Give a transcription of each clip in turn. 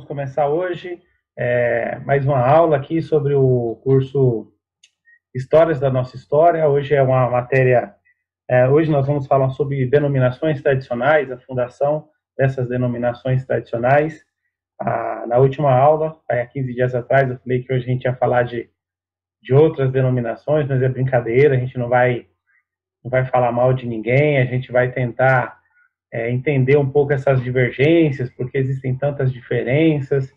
vamos começar hoje mais uma aula aqui sobre o curso Histórias da Nossa História. Hoje é uma matéria, hoje nós vamos falar sobre denominações tradicionais, a fundação dessas denominações tradicionais. Na última aula, há 15 dias atrás, eu falei que hoje a gente ia falar de outras denominações, mas é brincadeira, a gente não vai falar mal de ninguém, a gente vai tentar entender um pouco essas divergências, porque existem tantas diferenças,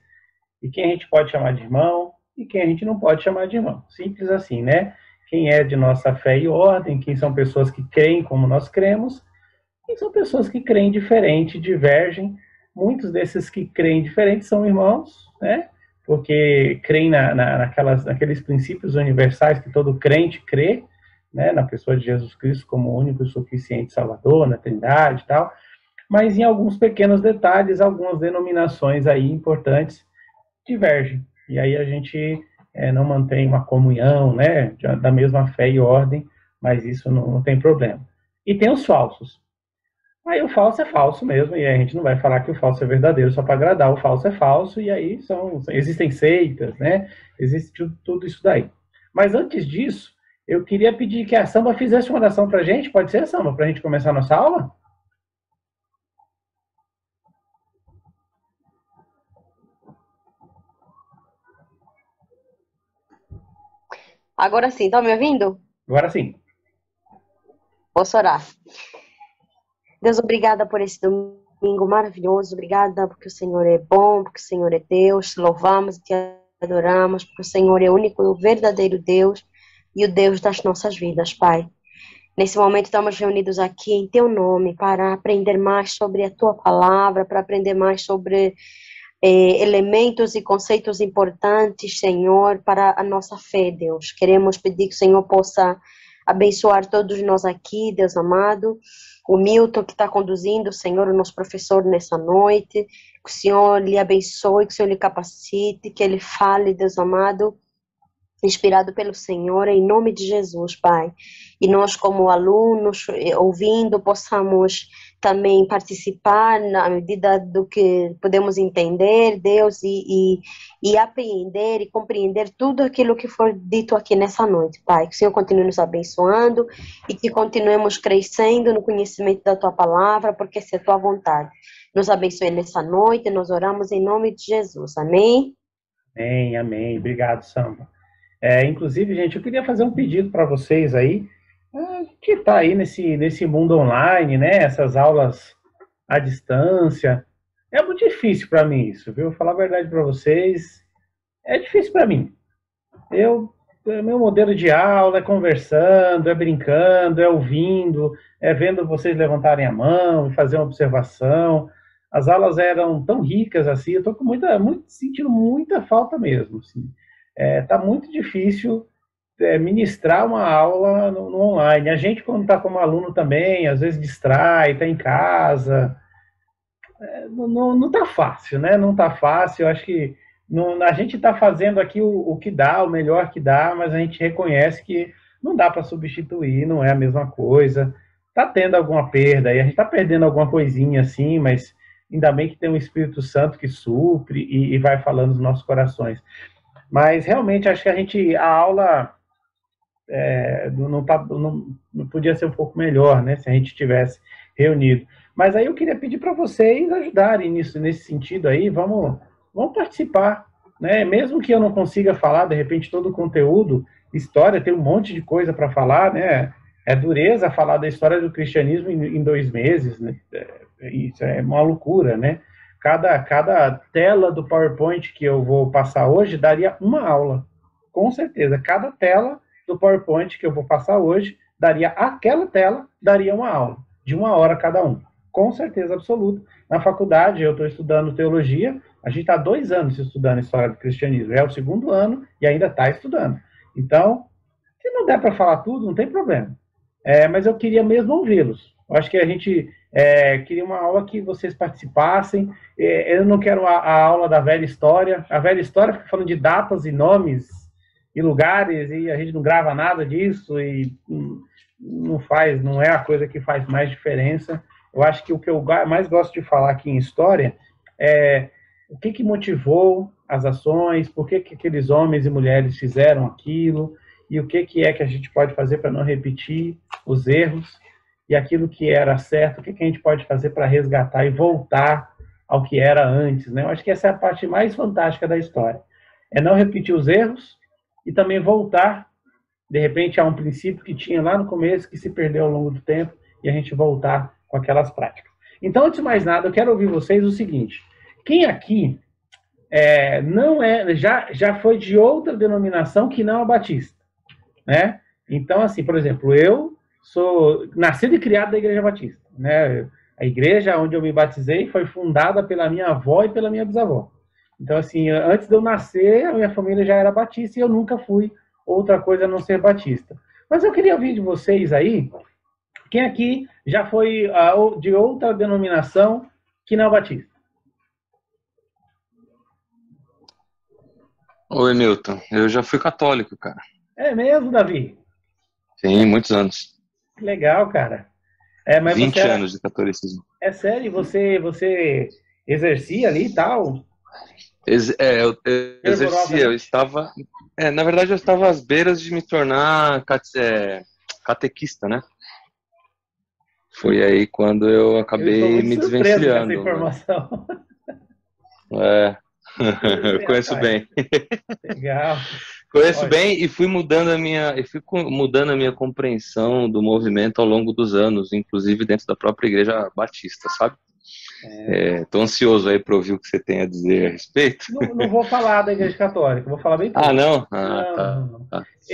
e quem a gente pode chamar de irmão e quem a gente não pode chamar de irmão. Simples assim, né? Quem é de nossa fé e ordem, quem são pessoas que creem como nós cremos, quem são pessoas que creem diferente, divergem. Muitos desses que creem diferente são irmãos, né? Porque creem naqueles princípios universais que todo crente crê, né? Na pessoa de Jesus Cristo como único e suficiente Salvador, na Trindade e tal. Mas em alguns pequenos detalhes, algumas denominações aí importantes divergem. E aí a gente não mantém uma comunhão, né, da mesma fé e ordem, mas isso não tem problema. E tem os falsos. Aí o falso é falso mesmo, e a gente não vai falar que o falso é verdadeiro só para agradar, o falso é falso, e aí existem seitas, né, existe tudo isso daí. Mas antes disso, eu queria pedir que a Samba fizesse uma oração para a gente, pode ser, Samba, para a gente começar a nossa aula? Agora sim, tá me ouvindo? Agora sim. Posso orar. Deus, obrigada por esse domingo maravilhoso. Obrigada porque o Senhor é bom, porque o Senhor é Deus. Te louvamos e te adoramos, porque o Senhor é o único e o verdadeiro Deus e o Deus das nossas vidas, Pai. Nesse momento estamos reunidos aqui em Teu nome para aprender mais sobre a Tua palavra, para aprender mais sobre elementos e conceitos importantes, Senhor, para a nossa fé, Deus. Queremos pedir que o Senhor possa abençoar todos nós aqui, Deus amado. O Milton que está conduzindo, Senhor, o nosso professor nessa noite. Que o Senhor lhe abençoe, que o Senhor lhe capacite, que ele fale, Deus amado, inspirado pelo Senhor, em nome de Jesus, Pai. E nós, como alunos, ouvindo, possamos também participar na medida do que podemos entender, Deus, e apreender e compreender tudo aquilo que for dito aqui nessa noite, Pai. Que o Senhor continue nos abençoando e que continuemos crescendo no conhecimento da Tua palavra, porque essa é a Tua vontade. Nos abençoe nessa noite, nós oramos em nome de Jesus. Amém? Amém, amém. Obrigado, Samba. Inclusive, gente, eu queria fazer um pedido para vocês aí, que está aí nesse mundo online, né? Essas aulas à distância. É muito difícil para mim isso, viu? Vou falar a verdade para vocês. É difícil para mim. Meu modelo de aula é conversando, é brincando, é ouvindo, é vendo vocês levantarem a mão e fazer uma observação. As aulas eram tão ricas assim, eu estou sentindo muita falta mesmo. Assim. Tá muito difícil ministrar uma aula no online. A gente, quando está como aluno também, às vezes distrai, está em casa. Não tá fácil, né? Não tá fácil. Eu acho que a gente está fazendo aqui o que dá, o melhor que dá, mas a gente reconhece que não dá para substituir, não é a mesma coisa. Tá tendo alguma perda aí, a gente está perdendo alguma coisinha assim, mas ainda bem que tem um Espírito Santo que supre e vai falando nos nossos corações. Mas realmente acho que a aula não podia ser um pouco melhor, né? Se a gente tivesse reunido. Mas aí eu queria pedir para vocês ajudarem nesse sentido aí, vamos participar, né? Mesmo que eu não consiga falar, de repente, todo o conteúdo, história, tem um monte de coisa para falar, né? É dureza falar da história do cristianismo em 2 meses, né? Isso é uma loucura, né? Cada tela do PowerPoint que eu vou passar hoje daria uma aula, com certeza. Cada tela do PowerPoint que eu vou passar hoje daria uma aula, de 1 hora cada um, com certeza absoluta. Na faculdade, eu estou estudando teologia, a gente está 2 anos estudando história do cristianismo, é o 2º ano e ainda está estudando. Então, se não der para falar tudo, não tem problema. Mas eu queria mesmo ouvi-los. Eu acho que a gente queria uma aula que vocês participassem. Eu não quero a aula da velha história. A velha história fica falando de datas e nomes e lugares, e a gente não grava nada disso, e não é a coisa que faz mais diferença. Eu acho que o que eu mais gosto de falar aqui em história é o que que motivou as ações, por que que aqueles homens e mulheres fizeram aquilo, e o que que é que a gente pode fazer para não repetir os erros, e aquilo que era certo, o que que a gente pode fazer para resgatar e voltar ao que era antes, né? Eu acho que essa é a parte mais fantástica da história. É não repetir os erros e também voltar, de repente, a um princípio que tinha lá no começo, que se perdeu ao longo do tempo, e a gente voltar com aquelas práticas. Então, antes de mais nada, eu quero ouvir vocês o seguinte: quem aqui não é, já foi de outra denominação que não a batista, né? Então, assim, por exemplo, eu sou nascido e criado da Igreja Batista, né? A igreja onde eu me batizei foi fundada pela minha avó e pela minha bisavó. Então, assim, antes de eu nascer, a minha família já era batista e eu nunca fui outra coisa a não ser batista. Mas eu queria ouvir de vocês aí, quem aqui já foi de outra denominação que não batista? Oi, Milton. Eu já fui católico, cara. É mesmo, Davi? Sim, muitos anos. Que legal, cara. Mas 20 anos de catolicismo. É sério? Você exercia ali e tal? Eu exercia, eu estava... na verdade, eu estava às beiras de me tornar catequista, né? Foi aí quando eu acabei me desvencilhando. Essa informação. Né? Eu conheço bem. Legal. Conheço bem e fui mudando a minha compreensão do movimento ao longo dos anos, inclusive dentro da própria Igreja Batista, sabe? Tô ansioso aí para ouvir o que você tem a dizer a respeito. Não vou falar da Igreja Católica, vou falar bem pouco. Não? Não.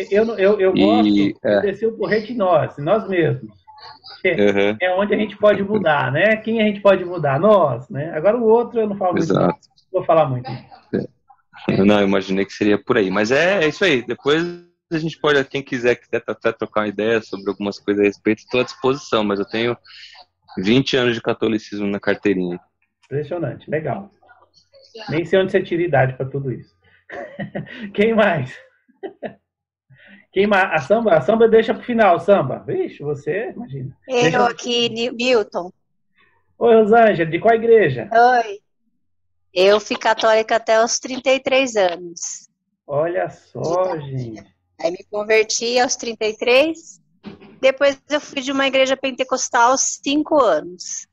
Eu gosto de descer o porrete em nós mesmos. É onde a gente pode mudar, né? Quem a gente pode mudar? Nós, né? Agora o outro eu não falo muito. Não vou falar muito. Não, eu imaginei que seria por aí. Mas é isso aí. Depois a gente pode, quem quiser até trocar uma ideia sobre algumas coisas a respeito, estou à disposição. Mas eu tenho 20 anos de catolicismo na carteirinha. Impressionante, legal. Nem sei onde você tira idade para tudo isso. Quem mais? A Samba deixa pro final, Samba. Vixe, você, imagina. Eu aqui, Milton. Oi, Rosângela, de qual igreja? Oi. Eu fui católica até os 33 anos. Olha só, gente. Aí me converti aos 33. Depois eu fui de uma igreja pentecostal aos 5 anos.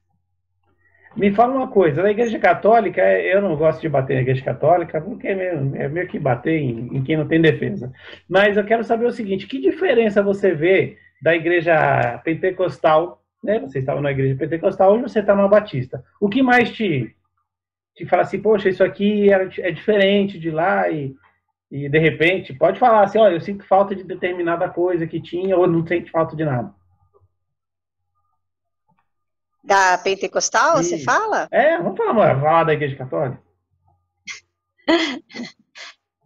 Me fala uma coisa, na igreja católica, eu não gosto de bater na igreja católica, porque é meio que bater em quem não tem defesa. Mas eu quero saber o seguinte, que diferença você vê da igreja pentecostal, né? Você estava na igreja pentecostal, hoje você está numa batista. O que mais te fala assim, poxa, isso aqui é diferente de lá e de repente, pode falar assim, olha, eu sinto falta de determinada coisa que tinha ou não sente falta de nada. Da pentecostal, você fala? Vamos falar da igreja católica.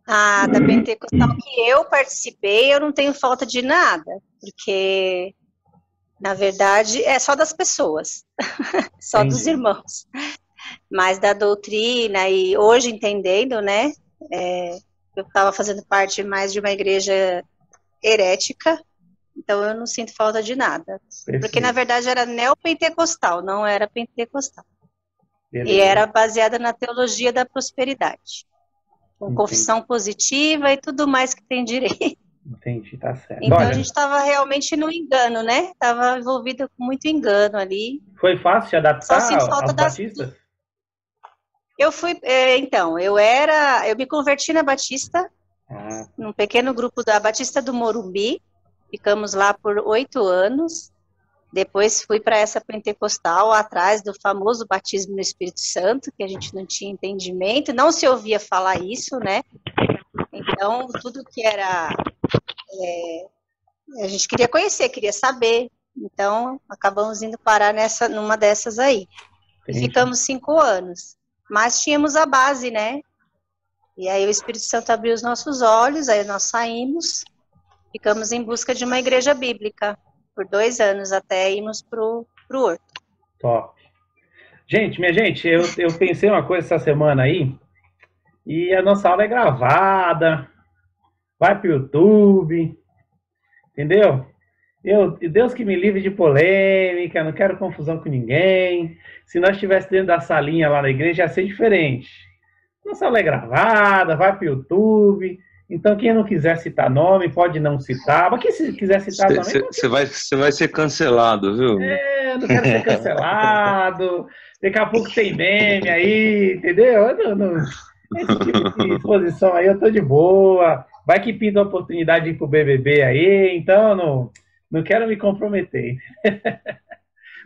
Da pentecostal que eu participei, eu não tenho falta de nada, porque, na verdade, é só das pessoas, só dos irmãos. Mas da doutrina, e hoje entendendo, né, eu estava fazendo parte mais de uma igreja herética, então eu não sinto falta de nada. Perfeito. Porque, na verdade, era neopentecostal, não era pentecostal. Beleza. E era baseada na teologia da prosperidade. Com confissão positiva e tudo mais que tem direito. Entendi, tá certo. Então a gente estava realmente no engano, né? Estava envolvida com muito engano ali. Foi fácil se adaptar aos batistas? Eu fui, eu me converti na Batista, num pequeno grupo da Batista do Morumbi. Ficamos lá por 8 anos, depois fui para essa pentecostal, atrás do famoso batismo no Espírito Santo, que a gente não tinha entendimento, não se ouvia falar isso, né? Então, tudo que era... a gente queria conhecer, queria saber, então acabamos indo parar numa dessas aí. E ficamos 5 anos, mas tínhamos a base, né? E aí o Espírito Santo abriu os nossos olhos, aí nós saímos... Ficamos em busca de uma igreja bíblica por 2 anos, até irmos pro Horto. Top. Minha gente, eu pensei uma coisa essa semana aí, e a nossa aula é gravada, vai pro YouTube, entendeu? Deus que me livre de polêmica, não quero confusão com ninguém. Se nós estivéssemos dentro da salinha lá na igreja, ia ser diferente. Nossa aula é gravada, vai para o YouTube. Então, quem não quiser citar nome, pode não citar. Mas quem se quiser citar também... Você vai ser cancelado, viu? Não quero ser cancelado. Daqui a pouco tem meme aí, entendeu? Esse tipo de exposição aí eu tô de boa. Vai que pinta a oportunidade de ir pro BBB aí, então não quero me comprometer.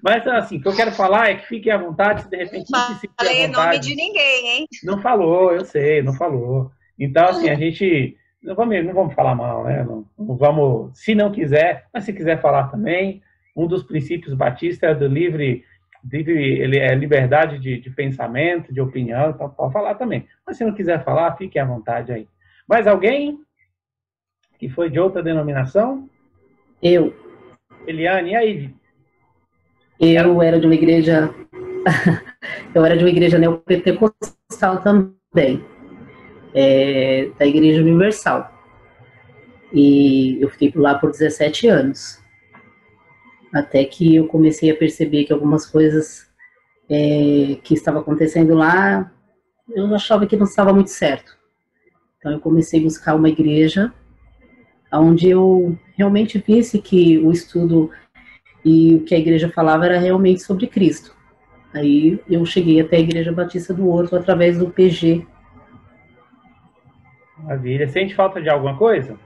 Mas, assim, o que eu quero falar é que fiquem à vontade, se de repente não se sentir à vontade. Não falei nome de ninguém, hein? Não falou, eu sei, não falou. Então, assim, a gente... Não vamos falar mal, né? Não vamos... Se não quiser, mas se quiser falar também, um dos princípios batistas é do ele é liberdade de pensamento, de opinião, então pode falar também. Mas se não quiser falar, fique à vontade aí. Mais alguém que foi de outra denominação? Eu. Eliane, e aí? Eu era de uma igreja... eu era de uma igreja neopentecostal também. Da Igreja Universal. E eu fiquei lá por 17 anos. Até que eu comecei a perceber que algumas coisas que estavam acontecendo lá, eu achava que não estava muito certo. Então eu comecei a buscar uma igreja onde eu realmente visse que o estudo e o que a igreja falava era realmente sobre Cristo. Aí eu cheguei até a Igreja Batista do Horto através do PG. Maravilha. Sente falta de alguma coisa?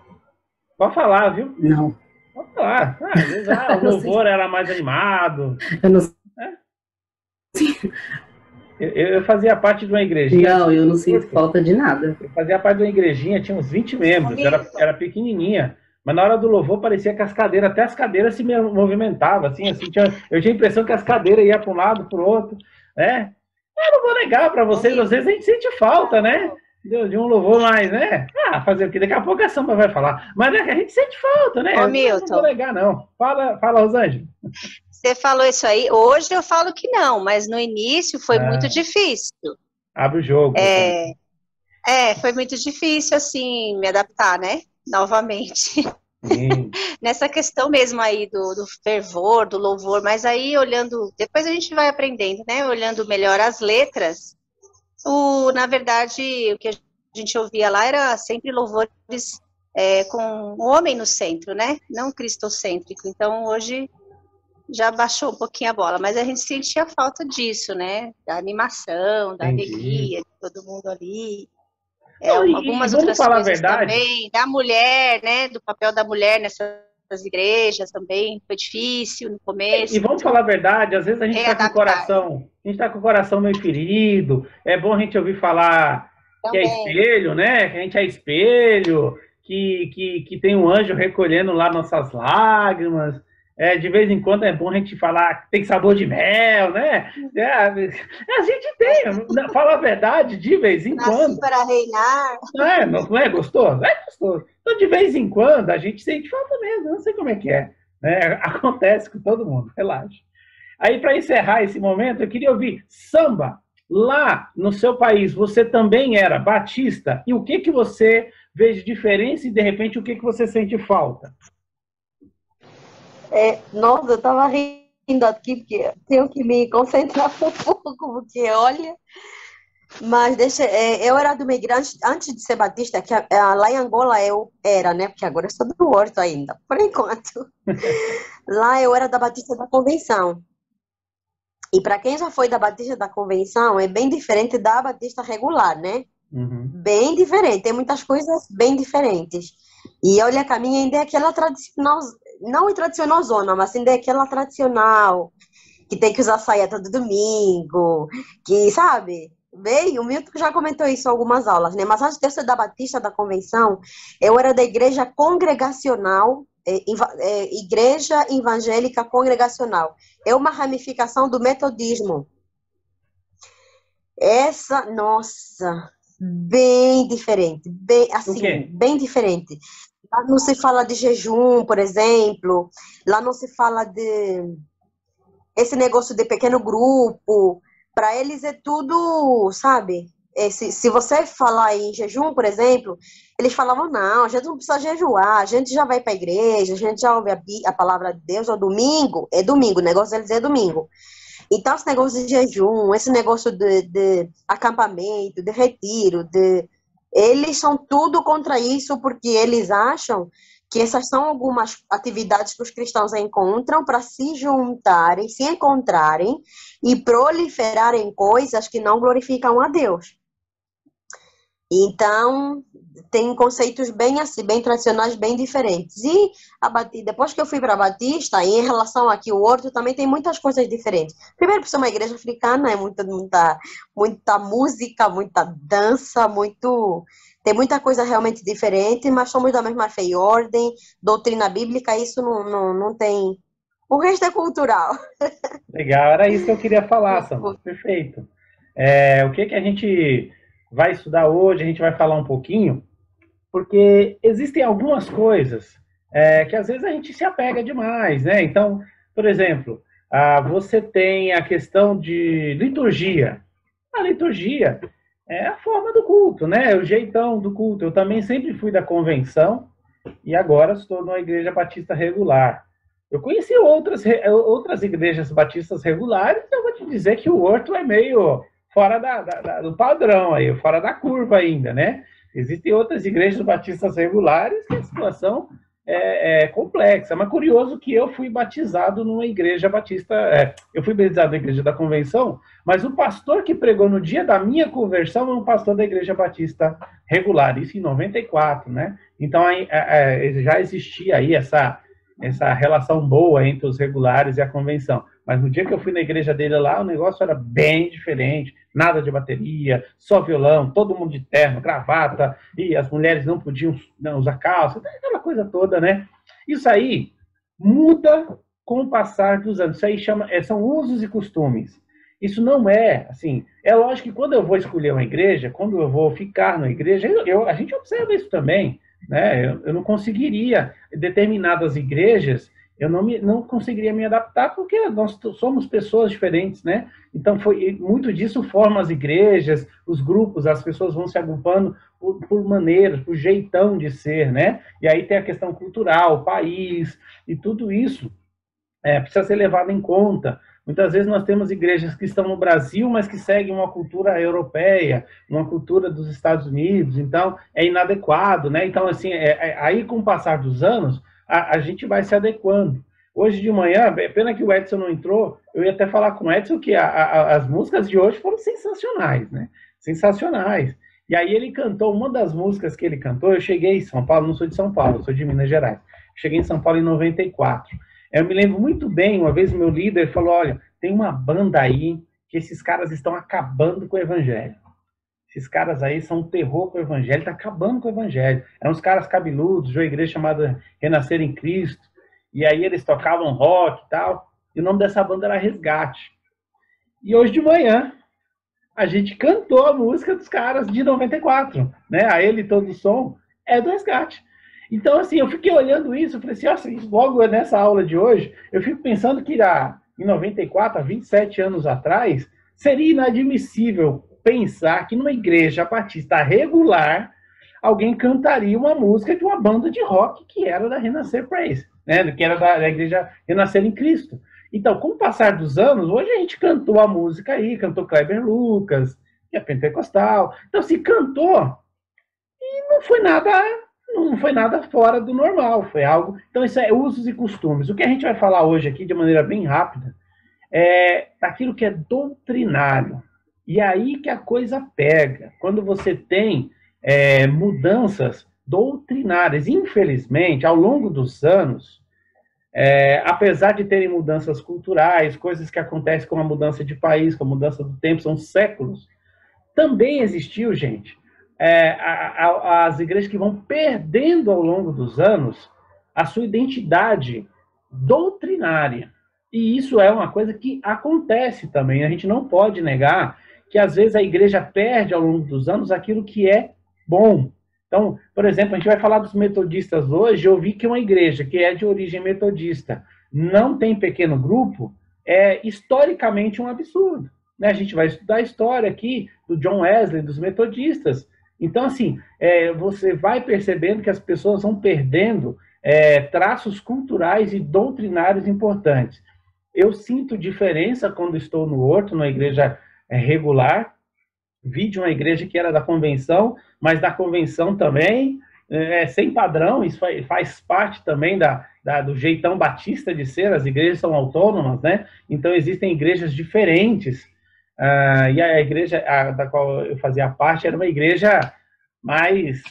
Pode falar, viu? Não. Pode falar. Às vezes o louvor era mais animado. Eu não Eu fazia parte de uma igrejinha. Não, eu não sinto falta de nada. Eu fazia parte de uma igrejinha, tinha uns 20 membros, era pequenininha. Mas na hora do louvor parecia que as cadeiras, até as cadeiras se movimentavam, assim, eu tinha a impressão que as cadeiras iam para um lado, para o outro, né? Eu não vou negar para vocês, às vezes a gente sente falta, né? De um louvor mais, né? Fazer o quê? Daqui a pouco a Samba vai falar. Mas a gente sente falta, né? Ô, Milton. Não vou negar, não. Fala, Rosângela. Você falou isso aí. Hoje eu falo que não, mas no início foi muito difícil. Abre o jogo. Foi muito difícil, assim, me adaptar, né? Novamente. Nessa questão mesmo aí do fervor, do louvor, mas aí olhando, depois a gente vai aprendendo, né? Olhando melhor as letras, na verdade, o que a gente ouvia lá era sempre louvores com o homem no centro, né? Não cristocêntrico. Então hoje já baixou um pouquinho a bola, mas a gente sentia falta disso, né? Da animação, da alegria de todo mundo ali. Algumas outras coisas também, da mulher, né? Do papel da mulher nessas igrejas também, foi difícil no começo. E vamos falar a verdade, às vezes a gente está com o coração meio ferido, é bom a gente ouvir falar também. Que é espelho, né? Que a gente é espelho, que tem um anjo recolhendo lá nossas lágrimas. De vez em quando é bom a gente falar que tem sabor de mel, né? A gente tem, fala a verdade, de vez em quando. Nasci para reinar. Não é gostoso? É gostoso. Então, de vez em quando, a gente sente falta mesmo, eu não sei como é que é. Né? Acontece com todo mundo, relaxa. Aí, para encerrar esse momento, eu queria ouvir, Samba, lá no seu país, você também era batista? E o que você vê de diferença e, de repente, o que você sente falta? Nossa, eu estava rindo aqui, porque tenho que me concentrar um pouco, porque olha... Mas eu era do migrante, antes de ser batista, que lá em Angola eu era, né? Porque agora eu sou do Horto ainda, por enquanto. Lá eu era da Batista da Convenção. E para quem já foi da Batista da Convenção, é bem diferente da Batista regular, né? Uhum. Bem diferente, tem muitas coisas bem diferentes. E olha, que a minha ainda é aquela tradicional, não é tradicional zona, mas ainda é aquela tradicional, que tem que usar saia todo domingo, que, sabe... O Milton já comentou isso em algumas aulas, né? Mas antes de eu ser da Batista da Convenção, eu era da Igreja Congregacional, Igreja Evangélica Congregacional. É uma ramificação do metodismo. Nossa, bem diferente, bem diferente. Lá não se fala de jejum, por exemplo, lá não se fala de esse negócio de pequeno grupo. Para eles é tudo, sabe? Se você falar em jejum, por exemplo, eles falavam, não, a gente não precisa jejuar, a gente já vai para a igreja, a gente já ouve a palavra de Deus, é domingo, o negócio deles é domingo. Então, esse negócio de jejum, esse negócio de acampamento, de retiro, eles são tudo contra isso, porque eles acham que essas são algumas atividades que os cristãos encontram para se juntarem, se encontrarem e proliferarem coisas que não glorificam a Deus. Então, tem conceitos bem assim, bem tradicionais, bem diferentes. E depois que eu fui para a Batista, em relação aqui o Horto, também tem muitas coisas diferentes. Primeiro, por ser uma igreja africana, é muita música, muita dança, tem muita coisa realmente diferente, mas somos da mesma fé e ordem, doutrina bíblica, isso não tem... O resto é cultural. Legal, era isso que eu queria falar, Sandra. Perfeito. O que a gente vai estudar hoje, a gente vai falar um pouquinho, porque existem algumas coisas que às vezes a gente se apega demais, né? Então, por exemplo, você tem a questão de liturgia. A liturgia é a forma do culto, né? É o jeitão do culto. Eu também sempre fui da convenção e agora estou numa igreja batista regular. Eu conheci outras igrejas batistas regulares e eu vou te dizer que o Horto é meio fora do padrão aí, fora da curva ainda, né? Existem outras igrejas batistas regulares que a situação é complexa. Mas curioso que eu fui batizado numa igreja batista, eu fui batizado na igreja da convenção, mas o pastor que pregou no dia da minha conversão é um pastor da igreja batista regular, isso em 94, né? Então já existia aí essa relação boa entre os regulares e a convenção. Mas no dia que eu fui na igreja dele lá, o negócio era bem diferente. Nada de bateria, só violão, todo mundo de terno, gravata, e as mulheres não podiam usar calça, aquela coisa toda, né? Isso aí muda com o passar dos anos. Isso aí são usos e costumes. Isso não é, assim... É lógico que quando eu vou escolher uma igreja, quando eu vou ficar na igreja, a gente observa isso também, né? Eu não conseguiria, determinadas igrejas, eu não conseguiria me adaptar porque nós somos pessoas diferentes, né? Então, muito disso forma as igrejas, os grupos, as pessoas vão se agrupando por maneiras, por jeitão de ser, né? E aí tem a questão cultural, país, e tudo isso precisa ser levado em conta. Muitas vezes nós temos igrejas que estão no Brasil, mas que seguem uma cultura europeia, uma cultura dos Estados Unidos, então é inadequado, né? Então, assim, aí com o passar dos anos, a gente vai se adequando. Hoje de manhã, pena que o Edson não entrou, eu ia até falar com o Edson que as músicas de hoje foram sensacionais, né? Sensacionais. E aí ele cantou, uma das músicas que ele cantou, eu cheguei em São Paulo, não sou de São Paulo, sou de Minas Gerais. Cheguei em São Paulo em 94. Eu me lembro muito bem, uma vez o meu líder falou, olha, tem uma banda aí que esses caras estão acabando com o evangelho. Esses caras aí são um terror com o evangelho, tá acabando com o evangelho. Eram uns caras cabeludos, de uma igreja chamada Renascer em Cristo, e aí eles tocavam rock e tal, e o nome dessa banda era Resgate. E hoje de manhã, a gente cantou a música dos caras de 94, né? A Ele Todo Som é do Resgate. Então, assim, eu fiquei olhando isso, eu falei assim, logo nessa aula de hoje, eu fico pensando que em 94, há 27 anos atrás, seria inadmissível pensar que numa igreja batista regular, alguém cantaria uma música de uma banda de rock que era da Renascer Praise, né? Que era da igreja Renascer em Cristo. Então, com o passar dos anos, hoje a gente cantou a música aí, cantou Kleber Lucas, que é pentecostal. Então, se cantou, e não foi nada fora do normal, foi algo... Então, isso é usos e costumes. O que a gente vai falar hoje aqui, de maneira bem rápida, é aquilo que é doutrinário. E aí que a coisa pega. Quando você tem mudanças doutrinárias, infelizmente, ao longo dos anos, apesar de terem mudanças culturais, coisas que acontecem com a mudança de país, com a mudança do tempo, são séculos, também existiu, gente, as igrejas que vão perdendo ao longo dos anos a sua identidade doutrinária. E isso é uma coisa que acontece também. A gente não pode negar que, às vezes, a igreja perde ao longo dos anos aquilo que é bom. Então, por exemplo, a gente vai falar dos metodistas hoje. Eu vi que uma igreja que é de origem metodista não tem pequeno grupo, é historicamente um absurdo, né? A gente vai estudar a história aqui do John Wesley, dos metodistas. Então, assim, você vai percebendo que as pessoas vão perdendo traços culturais e doutrinários importantes. Eu sinto diferença quando estou no Horto, numa igreja regular. Vi de uma igreja que era da convenção, mas da convenção também, sem padrão. Isso faz parte também do jeitão batista de ser. As igrejas são autônomas, né? Então existem igrejas diferentes. E a igreja da qual eu fazia parte era uma igreja mais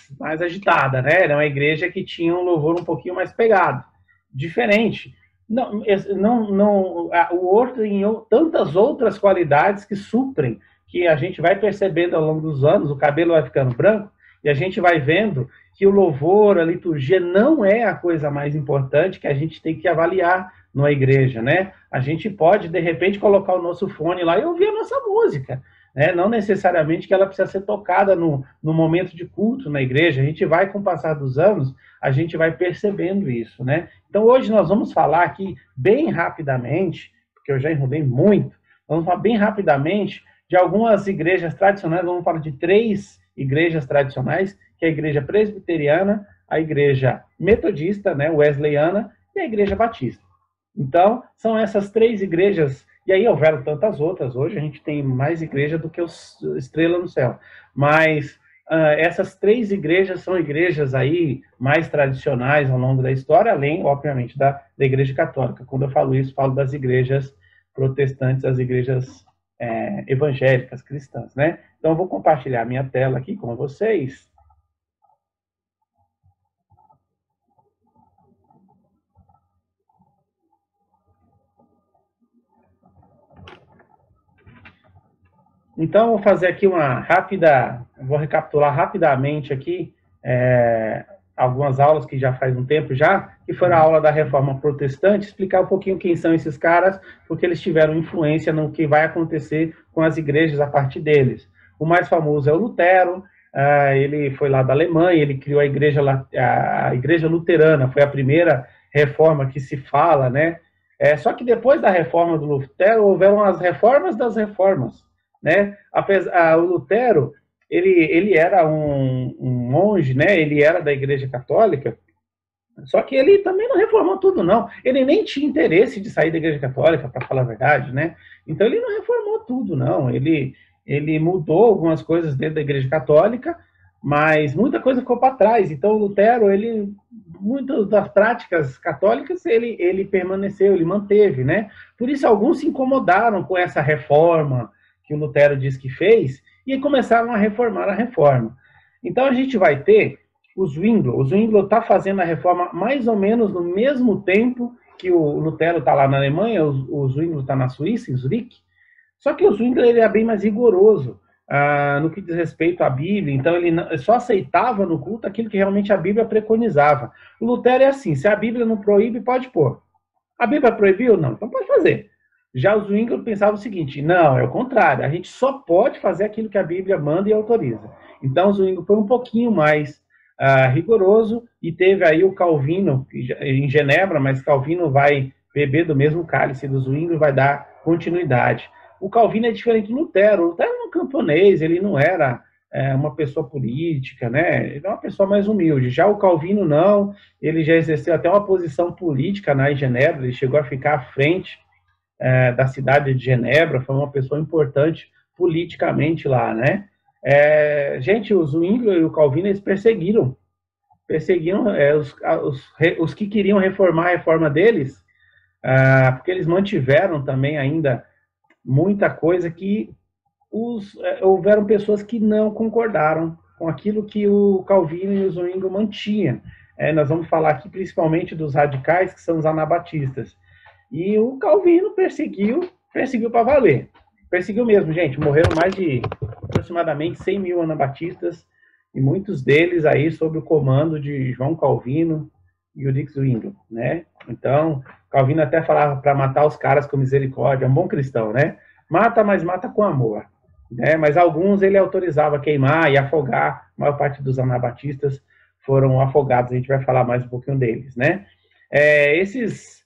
agitada, né? Era uma igreja que tinha um louvor um pouquinho mais pegado, diferente. O Horto tem tantas outras qualidades que suprem, que a gente vai percebendo ao longo dos anos. O cabelo vai ficando branco e a gente vai vendo que o louvor, a liturgia não é a coisa mais importante que a gente tem que avaliar numa igreja, né? A gente pode, de repente, colocar o nosso fone lá e ouvir a nossa música, né? Não necessariamente que ela precisa ser tocada no momento de culto na igreja. A gente vai, com o passar dos anos, a gente vai percebendo isso, né? Então, hoje nós vamos falar aqui bem rapidamente, porque eu já enrolei muito, vamos falar bem rapidamente de algumas igrejas tradicionais. Vamos falar de 3 igrejas tradicionais, que é a igreja presbiteriana, a igreja metodista, né, wesleyana, e a igreja batista. Então, são essas 3 igrejas, e aí houveram tantas outras. Hoje a gente tem mais igreja do que estrela no céu. Mas essas 3 igrejas são igrejas aí mais tradicionais ao longo da história, além, obviamente, da igreja católica. Quando eu falo isso, falo das igrejas protestantes, as igrejas evangélicas, cristãs, né? Então, eu vou compartilhar minha tela aqui com vocês. Então, vou fazer aqui vou recapitular rapidamente aqui algumas aulas que já faz um tempo já, que foram a aula da Reforma Protestante, explicar um pouquinho quem são esses caras, porque eles tiveram influência no que vai acontecer com as igrejas a partir deles. O mais famoso é o Lutero. Ele foi lá da Alemanha, ele criou a igreja luterana, foi a primeira reforma que se fala, né? Só que depois da reforma do Lutero, houveram as reformas das reformas, né? O Lutero, ele era um monge, né? Ele era da Igreja Católica, só que ele também não reformou tudo, não. Ele nem tinha interesse de sair da Igreja Católica, para falar a verdade, né? Então ele não reformou tudo, não. Ele mudou algumas coisas dentro da Igreja Católica, mas muita coisa ficou para trás. Então o Lutero, muitas das práticas católicas, ele permaneceu, ele manteve, né? Por isso alguns se incomodaram com essa reforma que o Lutero diz que fez, e começaram a reformar a reforma. Então a gente vai ter os Zwinglio. O Zwinglio está fazendo a reforma mais ou menos no mesmo tempo que o Lutero está lá na Alemanha. O Zwinglio está na Suíça, em Zurique. Só que o Zwinglio ele é bem mais rigoroso no que diz respeito à Bíblia. Então ele só aceitava no culto aquilo que realmente a Bíblia preconizava. O Lutero é assim: se a Bíblia não proíbe, pode pôr. A Bíblia proibiu? Não, então pode fazer. Já o Zwinglio pensava o seguinte: não, é o contrário, a gente só pode fazer aquilo que a Bíblia manda e autoriza. Então o Zwinglio foi um pouquinho mais rigoroso, e teve aí o Calvino em Genebra, mas Calvino vai beber do mesmo cálice do Zwinglio e vai dar continuidade. O Calvino é diferente do Lutero. O Lutero era um camponês, ele não era uma pessoa política, né? Ele é uma pessoa mais humilde. Já o Calvino não, ele já exerceu até uma posição política em Genebra, ele chegou a ficar à frente da cidade de Genebra, foi uma pessoa importante politicamente lá, né? Gente, o Zwinglio e o Calvino, eles perseguiram os que queriam reformar a reforma deles, porque eles mantiveram também ainda muita coisa que houveram pessoas que não concordaram com aquilo que o Calvino e o Zwinglio mantinham. Nós vamos falar aqui principalmente dos radicais, que são os anabatistas. E o Calvino perseguiu para valer. Perseguiu mesmo, gente. Morreram mais de aproximadamente 100 mil anabatistas, e muitos deles aí sob o comando de João Calvino e Ulrich Zwinglio, né? Então, Calvino até falava para matar os caras com misericórdia, é um bom cristão, né? Mata, mas mata com amor, né? Mas alguns ele autorizava queimar e afogar. A maior parte dos anabatistas foram afogados. A gente vai falar mais um pouquinho deles, né? Esses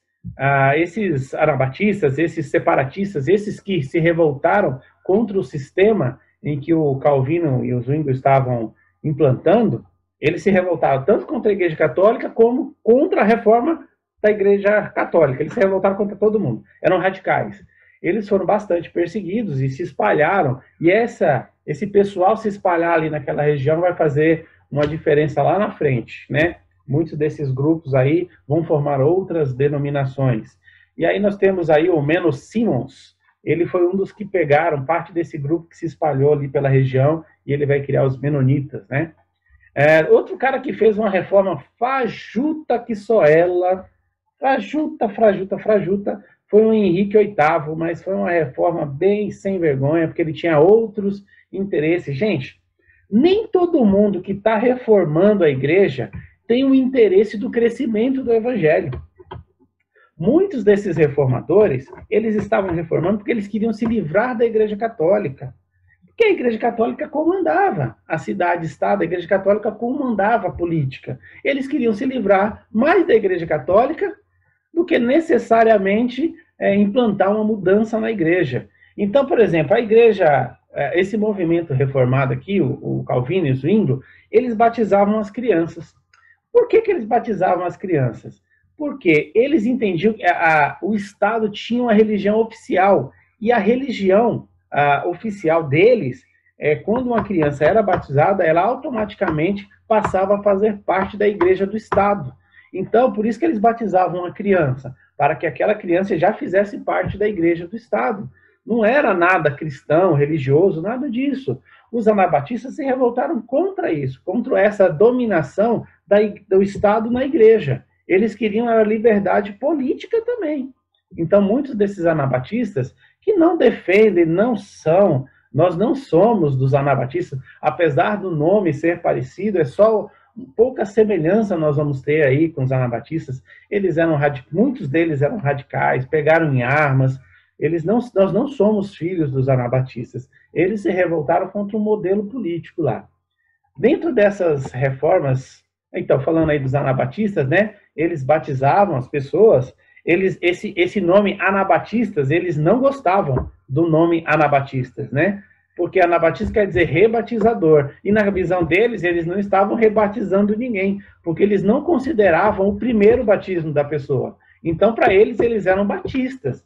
anabatistas, esses separatistas, esses que se revoltaram contra o sistema em que o Calvino e o Zwinglio estavam implantando, eles se revoltaram tanto contra a Igreja Católica como contra a reforma da Igreja Católica. Eles se revoltaram contra todo mundo. Eram radicais. Eles foram bastante perseguidos e se espalharam. E esse pessoal se espalhar ali naquela região vai fazer uma diferença lá na frente, né? Muitos desses grupos aí vão formar outras denominações. E aí nós temos aí o Menno Simons. Ele foi um dos que pegaram parte desse grupo que se espalhou ali pela região e ele vai criar os Menonitas, né? Outro cara que fez uma reforma fajuta que só ela, frajuta, foi o Henrique VIII, mas foi uma reforma bem sem vergonha, porque ele tinha outros interesses. Gente, nem todo mundo que está reformando a igreja tem o interesse do crescimento do evangelho. Muitos desses reformadores, eles estavam reformando porque eles queriam se livrar da Igreja Católica. Porque a Igreja Católica comandava a cidade-estado, a Igreja Católica comandava a política. Eles queriam se livrar mais da Igreja Católica do que necessariamente implantar uma mudança na igreja. Então, por exemplo, a igreja, esse movimento reformado aqui, o Calvino e o Zwinglio, eles batizavam as crianças. Por que eles batizavam as crianças? Porque eles entendiam que o Estado tinha uma religião oficial, e a religião oficial deles, quando uma criança era batizada, ela automaticamente passava a fazer parte da igreja do Estado. Então, por isso que eles batizavam a criança, para que aquela criança já fizesse parte da igreja do Estado. Não era nada cristão, religioso, nada disso. Os anabatistas se revoltaram contra isso, contra essa dominação do Estado na igreja. Eles queriam a liberdade política também. Então, muitos desses anabatistas que não defendem, nós não somos dos anabatistas, apesar do nome ser parecido, é só pouca semelhança nós vamos ter aí com os anabatistas. Muitos deles eram radicais, pegaram em armas. Nós não somos filhos dos anabatistas. Eles se revoltaram contra o modelo político lá. Dentro dessas reformas, então, falando aí dos anabatistas, né? Eles batizavam as pessoas. Esse nome anabatistas, eles não gostavam do nome anabatistas, né? Porque anabatista quer dizer rebatizador. E na visão deles, eles não estavam rebatizando ninguém, porque eles não consideravam o primeiro batismo da pessoa. Então, para eles eram batistas.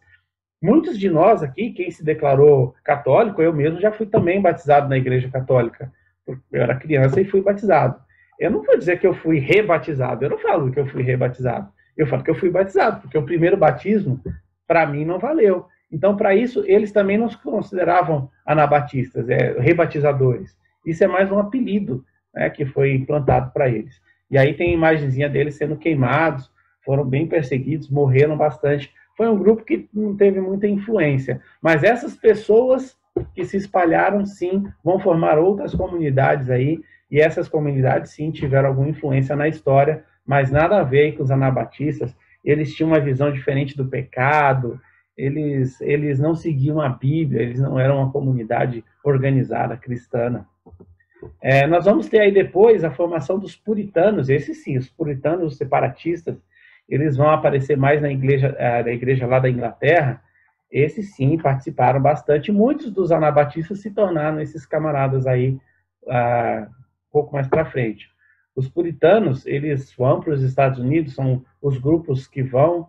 Muitos de nós aqui, quem se declarou católico, eu mesmo já fui também batizado na igreja católica. Eu era criança e fui batizado. Eu não vou dizer que eu fui rebatizado, eu não falo que eu fui rebatizado. Eu falo que eu fui batizado, porque o primeiro batismo, para mim, não valeu. Então, para isso, eles também não se consideravam anabatistas, rebatizadores. Isso é mais um apelido, né, que foi implantado para eles. E aí tem a imagenzinha deles sendo queimados, foram bem perseguidos, morreram bastante. Foi um grupo que não teve muita influência. Mas essas pessoas que se espalharam, sim, vão formar outras comunidades aí, e essas comunidades, sim, tiveram alguma influência na história, mas nada a ver com os anabatistas. Eles tinham uma visão diferente do pecado, eles não seguiam a Bíblia, eles não eram uma comunidade organizada cristã. Nós vamos ter aí depois a formação dos puritanos, esses sim, os puritanos, os separatistas, eles vão aparecer mais na igreja lá da Inglaterra. Esses sim participaram bastante. Muitos dos anabatistas se tornaram esses camaradas aí um pouco mais para frente. Os puritanos, eles vão para os Estados Unidos, são os grupos que vão,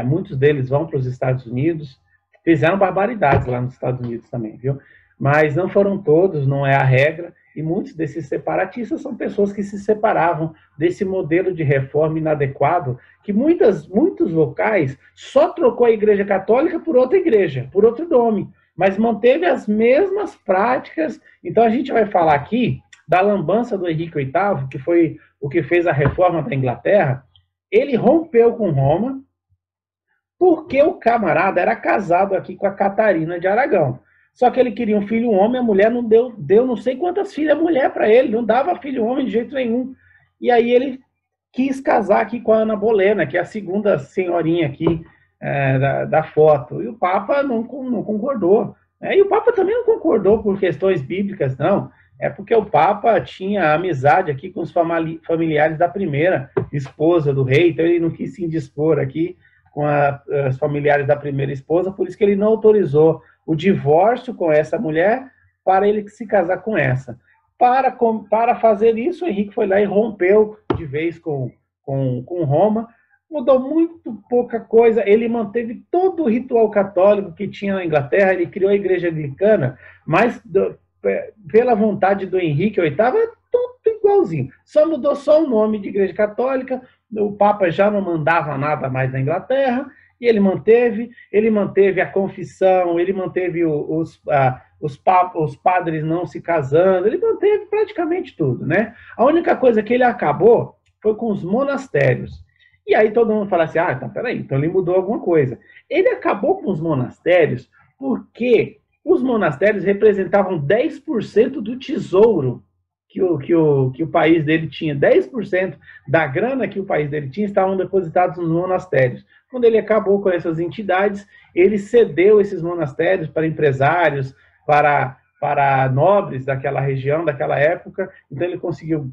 muitos deles vão para os Estados Unidos, fizeram barbaridades lá nos Estados Unidos também, viu? Mas não foram todos, não é a regra, e muitos desses separatistas são pessoas que se separavam desse modelo de reforma inadequado, que muitos locais só trocou a Igreja Católica por outra igreja, por outro nome, mas manteve as mesmas práticas. Então a gente vai falar aqui da lambança do Henrique VIII, que foi o que fez a reforma da Inglaterra. Ele rompeu com Roma, porque o camarada era casado aqui com a Catarina de Aragão. Só que ele queria um filho homem, a mulher não deu não sei quantas filhas mulher para ele, não dava filho homem de jeito nenhum. E aí ele quis casar aqui com a Ana Bolena, que é a segunda senhorinha aqui da foto. E o Papa não concordou. E o Papa também não concordou por questões bíblicas, não. É porque o Papa tinha amizade aqui com os familiares da primeira esposa do rei, então ele não quis se indispor aqui com os familiares da primeira esposa, por isso que ele não autorizou o divórcio com essa mulher para ele se casar com essa. Para fazer isso, o Henrique foi lá e rompeu de vez com Roma. Mudou muito pouca coisa. Ele manteve todo o ritual católico que tinha na Inglaterra, ele criou a igreja anglicana, mas pela vontade do Henrique VIII, é tudo igualzinho. Só mudou só o nome de igreja católica, o Papa já não mandava nada mais na Inglaterra, e ele manteve a confissão, ele manteve os padres não se casando, ele manteve praticamente tudo, né? A única coisa que ele acabou foi com os monastérios. E aí todo mundo fala assim, então peraí, então ele mudou alguma coisa. Ele acabou com os monastérios porque os monastérios representavam 10% do tesouro que o país dele tinha. 10% da grana que o país dele tinha estavam depositados nos monastérios. Quando ele acabou com essas entidades, ele cedeu esses monastérios para empresários, para nobres daquela região, daquela época. Então ele conseguiu,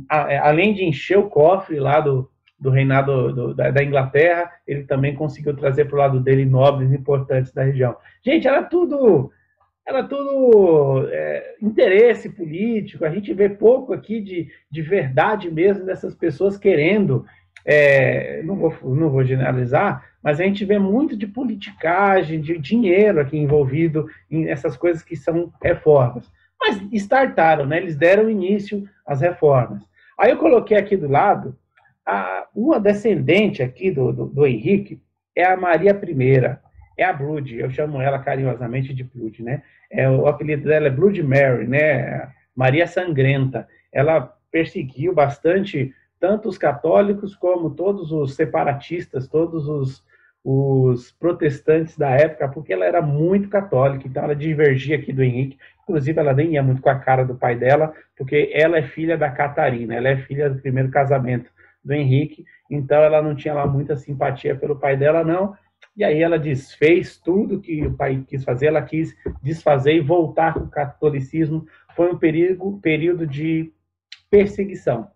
além de encher o cofre lá do reinado da Inglaterra, ele também conseguiu trazer para o lado dele nobres importantes da região. Gente, era tudo interesse político, a gente vê pouco aqui de verdade mesmo dessas pessoas querendo, não vou generalizar, mas a gente vê muito de politicagem, de dinheiro aqui envolvido em essas coisas que são reformas. Mas startaram, né? Eles deram início às reformas. Aí eu coloquei aqui do lado, uma descendente aqui do Henrique é a Maria I, é a Blood, eu chamo ela carinhosamente de Blood, né? O apelido dela é Blood Mary, né? Maria Sangrenta. Ela perseguiu bastante tanto os católicos como todos os separatistas, todos os protestantes da época, porque ela era muito católica, então ela divergia aqui do Henrique. Inclusive, ela nem ia muito com a cara do pai dela, porque ela é filha da Catarina, ela é filha do primeiro casamento do Henrique, então ela não tinha lá muita simpatia pelo pai dela, não. E aí ela desfez tudo que o pai quis fazer, ela quis desfazer e voltar com o catolicismo. Foi um período de perseguição.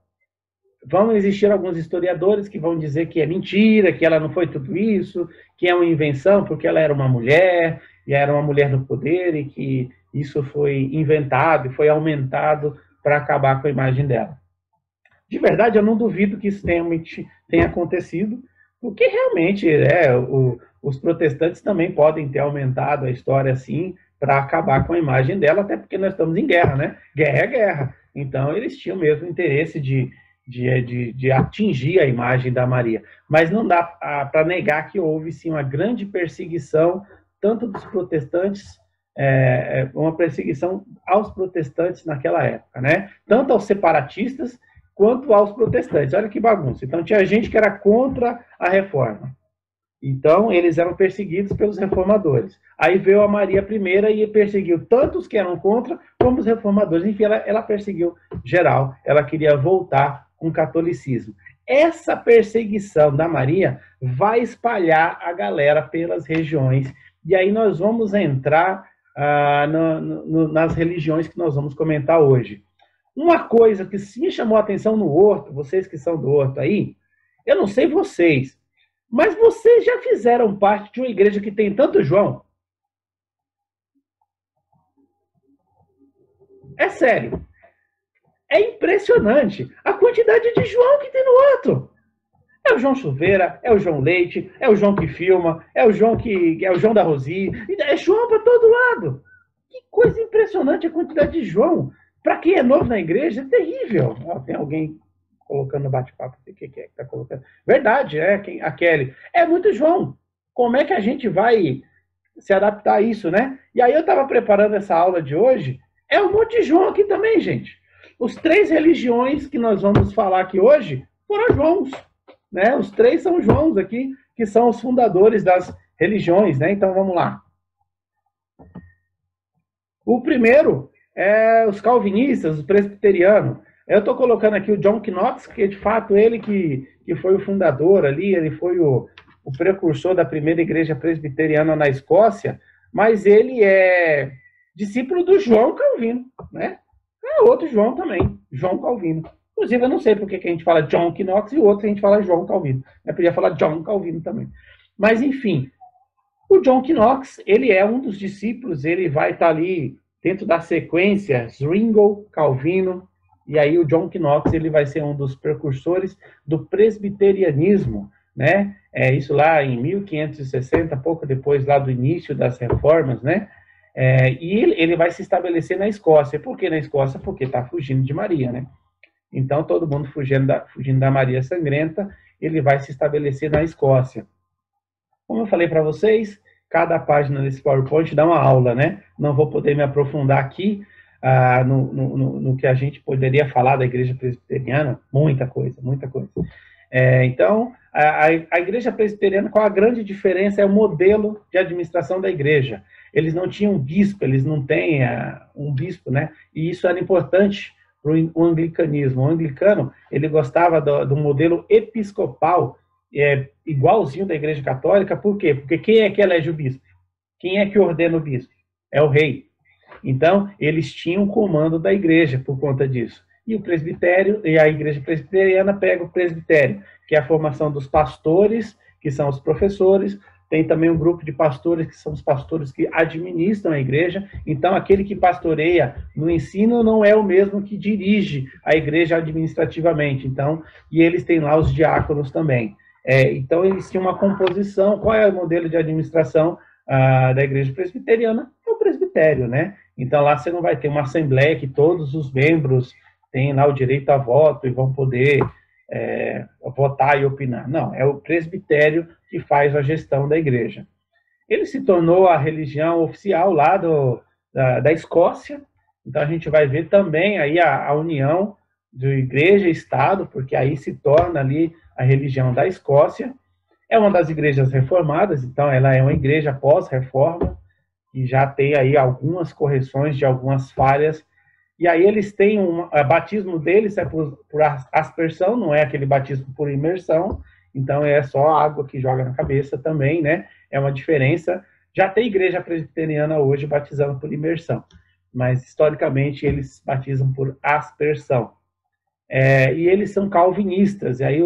Vão existir alguns historiadores que vão dizer que é mentira, que ela não foi tudo isso, que é uma invenção porque ela era uma mulher, e era uma mulher no poder, e que isso foi inventado e foi aumentado para acabar com a imagem dela. De verdade, eu não duvido que isso tenha acontecido, porque realmente os protestantes também podem ter aumentado a história assim para acabar com a imagem dela, até porque nós estamos em guerra, né? Guerra é guerra. Então, eles tinham mesmo interesse de atingir a imagem da Maria. Mas não dá para negar que houve, sim, uma grande perseguição, tanto dos protestantes, uma perseguição aos protestantes naquela época, né? Tanto aos separatistas, quanto aos protestantes. Olha que bagunça. Então, tinha gente que era contra a reforma. Então, eles eram perseguidos pelos reformadores. Aí veio a Maria I e perseguiu tanto os que eram contra, como os reformadores. Enfim, ela perseguiu geral. Ela queria voltar com o catolicismo. Essa perseguição da Maria vai espalhar a galera pelas regiões. E aí nós vamos entrar nas religiões que nós vamos comentar hoje. Uma coisa que me chamou a atenção no Horto, vocês que são do Horto aí, eu não sei vocês, mas vocês já fizeram parte de uma igreja que tem tanto João? É sério. É impressionante a quantidade de João que tem no Horto. É o João Chuveira, é o João Leite, é o João que filma, é o João da Rosi, é João para todo lado. Que coisa impressionante a quantidade de João. Para quem é novo na igreja, é terrível. Tem alguém colocando no bate-papo. O que é que está colocando? Verdade, a Kelly. É muito João. Como é que a gente vai se adaptar a isso, né? E aí eu estava preparando essa aula de hoje. É um monte de João aqui também, gente. Os 3 religiões que nós vamos falar aqui hoje foram Joãos, né? Os 3 são Joãos aqui, que são os fundadores das religiões, né? Então vamos lá. O primeiro é os calvinistas, os presbiterianos. Eu estou colocando aqui o John Knox, que de fato ele que foi o fundador ali, ele foi o precursor da primeira igreja presbiteriana na Escócia, mas ele é discípulo do João Calvino, né? É outro João também, João Calvino. Inclusive, eu não sei porque que a gente fala John Knox e o outro a gente fala João Calvino. Eu podia falar John Calvino também. Mas, enfim, o John Knox, ele é um dos discípulos, ele vai estar ali dentro da sequência Zwingli, Calvino, e aí o John Knox ele vai ser um dos precursores do presbiterianismo né? Isso lá em 1560, pouco depois lá do início das reformas, né? E ele vai se estabelecer na Escócia. Por que na Escócia? Porque está fugindo de Maria, né? Então, todo mundo fugindo da Maria Sangrenta, ele vai se estabelecer na Escócia. Como eu falei para vocês, cada página desse PowerPoint dá uma aula, né? Não vou poder me aprofundar aqui no que a gente poderia falar da Igreja Presbiteriana, muita coisa, muita coisa. Então, a Igreja Presbiteriana, qual a grande diferença? É o modelo de administração da Igreja. Eles não tinham bispo, eles não têm um bispo, né? E isso era importante para o anglicanismo. O anglicano, ele gostava do modelo episcopal, igualzinho da Igreja Católica. Por quê? Porque quem é que elege o bispo? Quem é que ordena o bispo? É o rei. Então, eles tinham o comando da igreja por conta disso. E o presbitério, e a Igreja Presbiteriana pega o presbitério, que é a formação dos pastores, que são os professores. Tem também um grupo de pastores, que são os pastores que administram a igreja. Então, aquele que pastoreia no ensino não é o mesmo que dirige a igreja administrativamente. Então, e eles têm lá os diáconos também. Então, eles tinham uma composição. Qual é o modelo de administração da Igreja Presbiteriana? É o presbitério, né? Então, lá você não vai ter uma assembleia que todos os membros têm lá o direito a voto e vão poder votar e opinar. Não, é o presbitério que faz a gestão da igreja. Ele se tornou a religião oficial lá da Escócia. Então, a gente vai ver também aí a união de igreja e Estado, porque aí se torna ali a religião da Escócia. É uma das igrejas reformadas, então ela é uma igreja pós-reforma, e já tem aí algumas correções de algumas falhas. E aí eles têm o batismo deles é por aspersão, não é aquele batismo por imersão, então é só água que joga na cabeça também, né? É uma diferença. Já tem igreja presbiteriana hoje batizando por imersão, mas historicamente eles batizam por aspersão. E eles são calvinistas, e aí,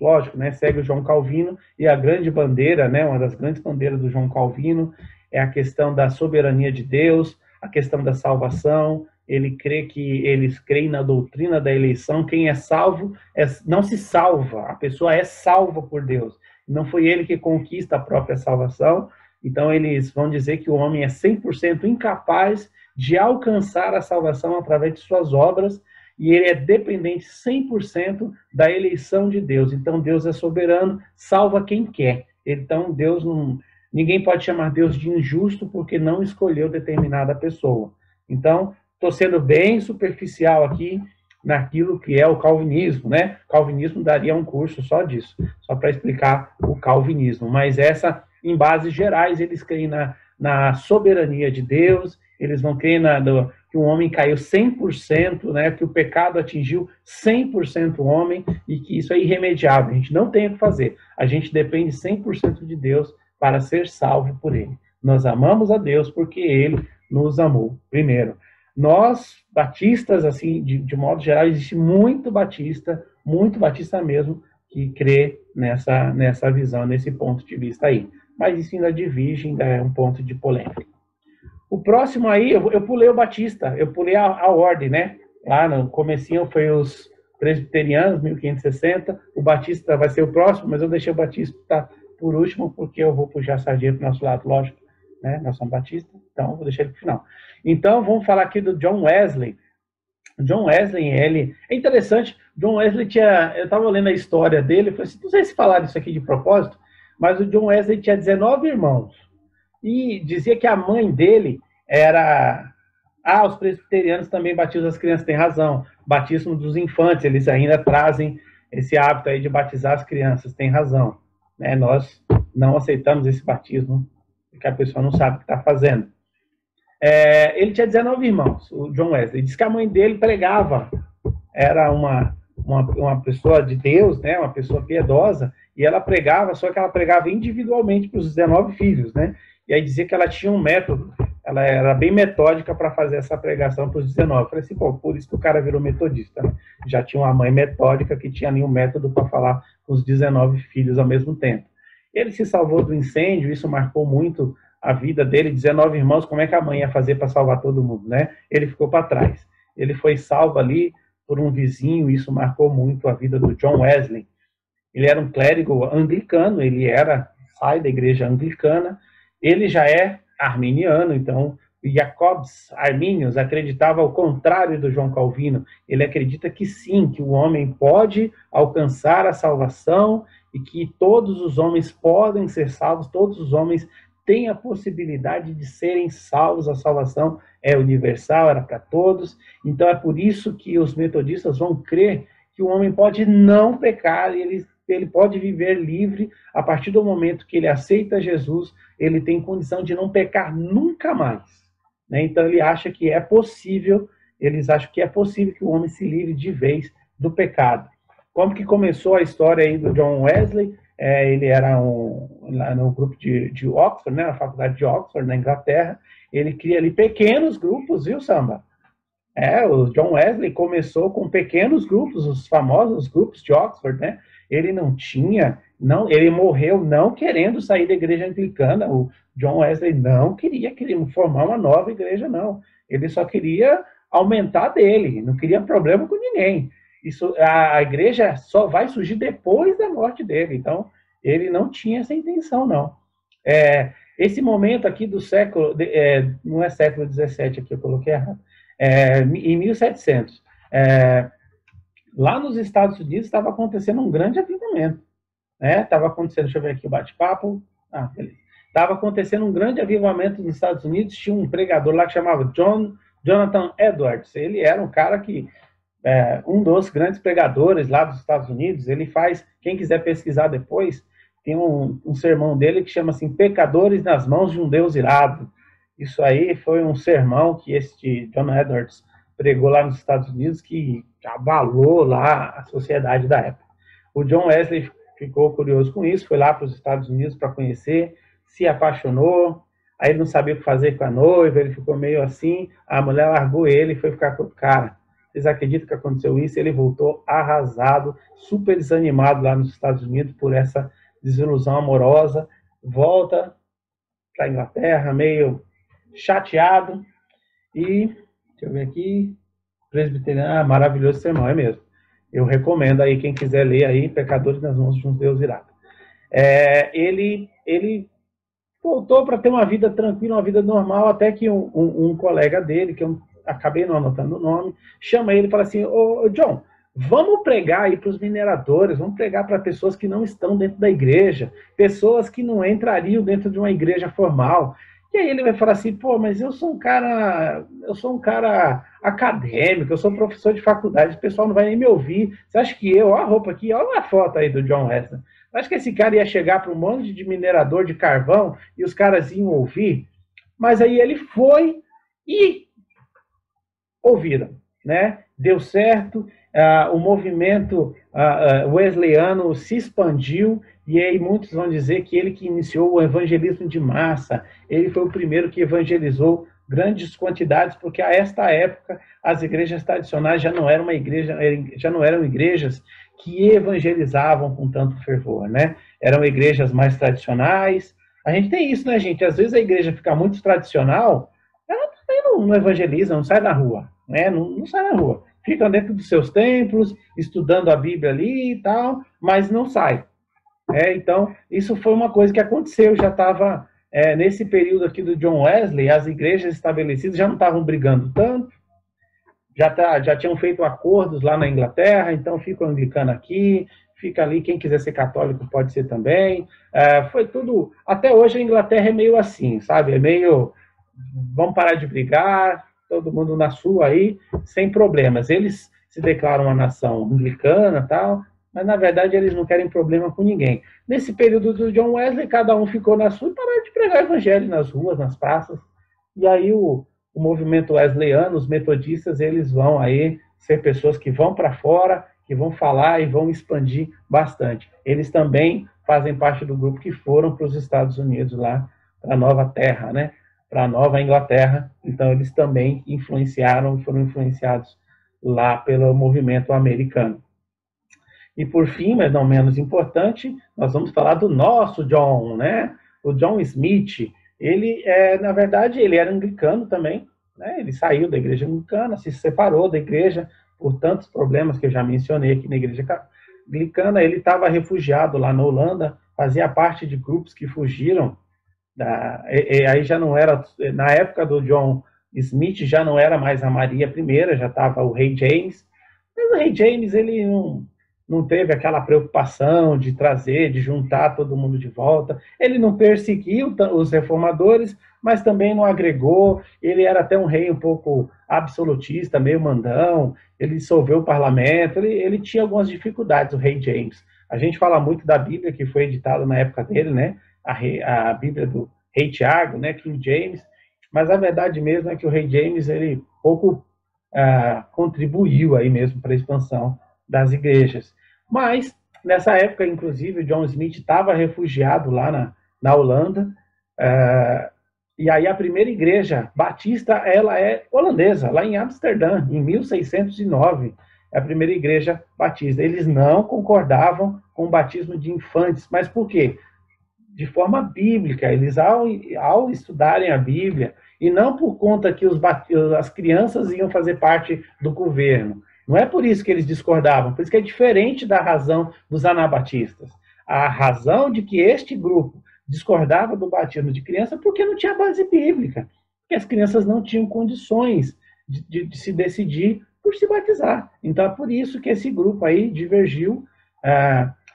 lógico, né, segue o João Calvino, e a grande bandeira, né, uma das grandes bandeiras do João Calvino é a questão da soberania de Deus, a questão da salvação. Eles creem na doutrina da eleição. Quem é salvo não se salva, a pessoa é salva por Deus. Não foi ele que conquista a própria salvação. Então, eles vão dizer que o homem é 100% incapaz de alcançar a salvação através de suas obras, e ele é dependente 100% da eleição de Deus. Então, Deus é soberano, salva quem quer. Então, ninguém pode chamar Deus de injusto porque não escolheu determinada pessoa. Então, estou sendo bem superficial aqui naquilo que é o calvinismo, né? O calvinismo daria um curso só disso, só para explicar o calvinismo. Mas em bases gerais, eles creem na soberania de Deus, eles vão crer que o homem caiu 100%, né? Que o pecado atingiu 100% o homem e que isso é irremediável. A gente não tem o que fazer. A gente depende 100% de Deus para ser salvo por Ele. Nós amamos a Deus porque Ele nos amou primeiro. Nós, batistas, assim, de modo geral, existe muito batista mesmo, que crê nessa visão, nesse ponto de vista aí. Mas isso ainda divide, ainda é um ponto de polêmica. O próximo aí, eu pulei o batista, eu pulei a ordem, né? Lá no comecinho foi os presbiterianos, 1560, o batista vai ser o próximo, mas eu deixei o batista por último, porque eu vou puxar a sardinha para o nosso lado, lógico, né? Nós somos batistas, então vou deixar ele para o final. Então, vamos falar aqui do John Wesley. John Wesley, ele... É interessante, John Wesley eu estava lendo a história dele, eu falei assim, não sei se falaram isso aqui de propósito, mas o John Wesley tinha 19 irmãos. E dizia que a mãe dele era... os presbiterianos também batizam as crianças, tem razão. Batismo dos infantes, eles ainda trazem esse hábito aí de batizar as crianças, tem razão. Né? Nós não aceitamos esse batismo, porque a pessoa não sabe o que está fazendo. Ele tinha 19 irmãos, o John Wesley. Diz que a mãe dele pregava, era uma pessoa de Deus, né? Uma pessoa piedosa, e ela pregava, só que ela pregava individualmente para os 19 filhos, né? E aí dizia que ela tinha um método, ela era bem metódica para fazer essa pregação para os 19. Eu falei assim, pô, por isso que o cara virou metodista, né? Já tinha uma mãe metódica que tinha ali um método para falar com os 19 filhos ao mesmo tempo. Ele se salvou do incêndio, isso marcou muito a vida dele, 19 irmãos, como é que a mãe ia fazer para salvar todo mundo, né? Ele ficou para trás. Ele foi salvo ali por um vizinho, isso marcou muito a vida do John Wesley. ele era um clérigo anglicano, sai da igreja anglicana, ele já é arminiano, então Jacobs Arminius acreditava ao contrário do João Calvino. Ele acredita que sim, que o homem pode alcançar a salvação e que todos os homens podem ser salvos, todos os homens têm a possibilidade de serem salvos, a salvação é universal, era para todos. Então é por isso que os metodistas vão crer que o homem pode não pecar, ele pode viver livre a partir do momento que ele aceita Jesus, ele tem condição de não pecar nunca mais. Né? Então ele acha que é possível, eles acham que é possível que o homem se livre de vez do pecado. Como que começou a história aí do John Wesley? Ele era lá no grupo de Oxford, né, na faculdade de Oxford, na Inglaterra. Ele cria ali pequenos grupos, viu, Samba? O John Wesley começou com pequenos grupos, os famosos grupos de Oxford, né? Ele ele morreu não querendo sair da igreja anglicana. O John Wesley não queria formar uma nova igreja, não. Ele só queria aumentar dele, não queria problema com ninguém. A igreja só vai surgir depois da morte dele, então ele não tinha essa intenção, não. Esse momento aqui do século, não é século XVII aqui, eu coloquei errado, em 1700, lá nos Estados Unidos estava acontecendo um grande avivamento, né? Estava acontecendo, deixa eu ver aqui o bate-papo, beleza. Estava acontecendo um grande avivamento nos Estados Unidos, tinha um pregador lá que chamava Jonathan Edwards, ele era um cara que um dos grandes pregadores lá dos Estados Unidos. Ele faz, quem quiser pesquisar depois, tem um sermão dele que chama assim, Pecadores nas Mãos de um Deus Irado. Isso aí foi um sermão que este John Edwards pregou lá nos Estados Unidos, que abalou lá a sociedade da época. O John Wesley ficou curioso com isso, foi lá para os Estados Unidos para conhecer, se apaixonou, aí ele não sabia o que fazer com a noiva, ele ficou meio assim, a mulher largou ele e foi ficar com o cara. Vocês acreditam que aconteceu isso? Ele voltou arrasado, super desanimado lá nos Estados Unidos por essa desilusão amorosa. Volta para a Inglaterra, meio chateado. E, deixa eu ver aqui, presbiteriano, maravilhoso sermão, é mesmo. Eu recomendo aí, quem quiser ler aí, Pecadores nas Mãos de um Deus Irado. Ele voltou para ter uma vida tranquila, uma vida normal, até que um colega dele, que eu acabei não anotando o nome, chama ele e fala assim, ô John, vamos pregar aí para os mineradores, vamos pregar para pessoas que não estão dentro da igreja, pessoas que não entrariam dentro de uma igreja formal. E aí ele vai falar assim, pô, mas eu sou um cara acadêmico, eu sou professor de faculdade, o pessoal não vai nem me ouvir. Você acha que olha a roupa aqui, olha a foto aí do John Wesley. Você acha que esse cara ia chegar para um monte de minerador de carvão e os caras iam ouvir? Mas aí ele foi e ouviram, né? Deu certo, o movimento wesleyano se expandiu, e aí muitos vão dizer que ele que iniciou o evangelismo de massa, ele foi o primeiro que evangelizou grandes quantidades, porque a esta época as igrejas tradicionais já não eram igrejas que evangelizavam com tanto fervor, né? Eram igrejas mais tradicionais. A gente tem isso, né, gente? Às vezes a igreja fica muito tradicional, ela também não evangeliza, não sai na rua, né? Não sai na rua. Ficam dentro dos seus templos, estudando a Bíblia ali e tal, mas não sai. Então, isso foi uma coisa que aconteceu, já estava, nesse período aqui do John Wesley, as igrejas estabelecidas já não estavam brigando tanto, já tinham feito acordos lá na Inglaterra, então fica o anglicano aqui, fica ali, quem quiser ser católico pode ser também. Foi tudo, até hoje a Inglaterra é meio assim, sabe? É meio, vamos parar de brigar, todo mundo na sua aí, sem problemas. Eles se declaram uma nação anglicana e tal, mas na verdade eles não querem problema com ninguém. Nesse período do John Wesley, cada um ficou na sua e pararam de pregar o evangelho nas ruas, nas praças, e aí o movimento wesleyano, os metodistas, eles vão aí ser pessoas que vão para fora, que vão falar e vão expandir bastante. Eles também fazem parte do grupo que foram para os Estados Unidos, lá para a Nova Terra, né? Para a Nova Inglaterra. Então eles também foram influenciados lá pelo movimento americano. E por fim, mas não menos importante, nós vamos falar do nosso John, né? O John Smith. Ele, na verdade, ele era anglicano também, né? Ele saiu da igreja anglicana, se separou da igreja por tantos problemas que eu já mencionei aqui na igreja anglicana, ele estava refugiado lá na Holanda, fazia parte de grupos que fugiram, aí já não era, na época do John Smith já não era mais a Maria I, já estava o rei James, mas o rei James ele não teve aquela preocupação de trazer, de juntar todo mundo de volta, ele não perseguiu os reformadores, mas também não agregou, ele era até um rei um pouco absolutista, meio mandão, ele dissolveu o parlamento, ele tinha algumas dificuldades, o rei James. A gente fala muito da Bíblia, que foi editada na época dele, né? A Bíblia do rei Tiago, né? King James, mas a verdade mesmo é que o rei James, ele pouco contribuiu aí mesmo para a expansão das igrejas. Mas, nessa época, inclusive, o John Smith estava refugiado lá na Holanda, e aí a primeira igreja batista, ela é holandesa, lá em Amsterdã, em 1609, é a primeira igreja batista. Eles não concordavam com o batismo de infantes, mas por quê? De forma bíblica, eles ao estudarem a Bíblia, e não por conta que as crianças iam fazer parte do governo. Não é por isso que eles discordavam, por isso que é diferente da razão dos anabatistas. A razão de que este grupo discordava do batismo de criança porque não tinha base bíblica, porque as crianças não tinham condições de se decidir por se batizar. Então é por isso que esse grupo aí divergiu,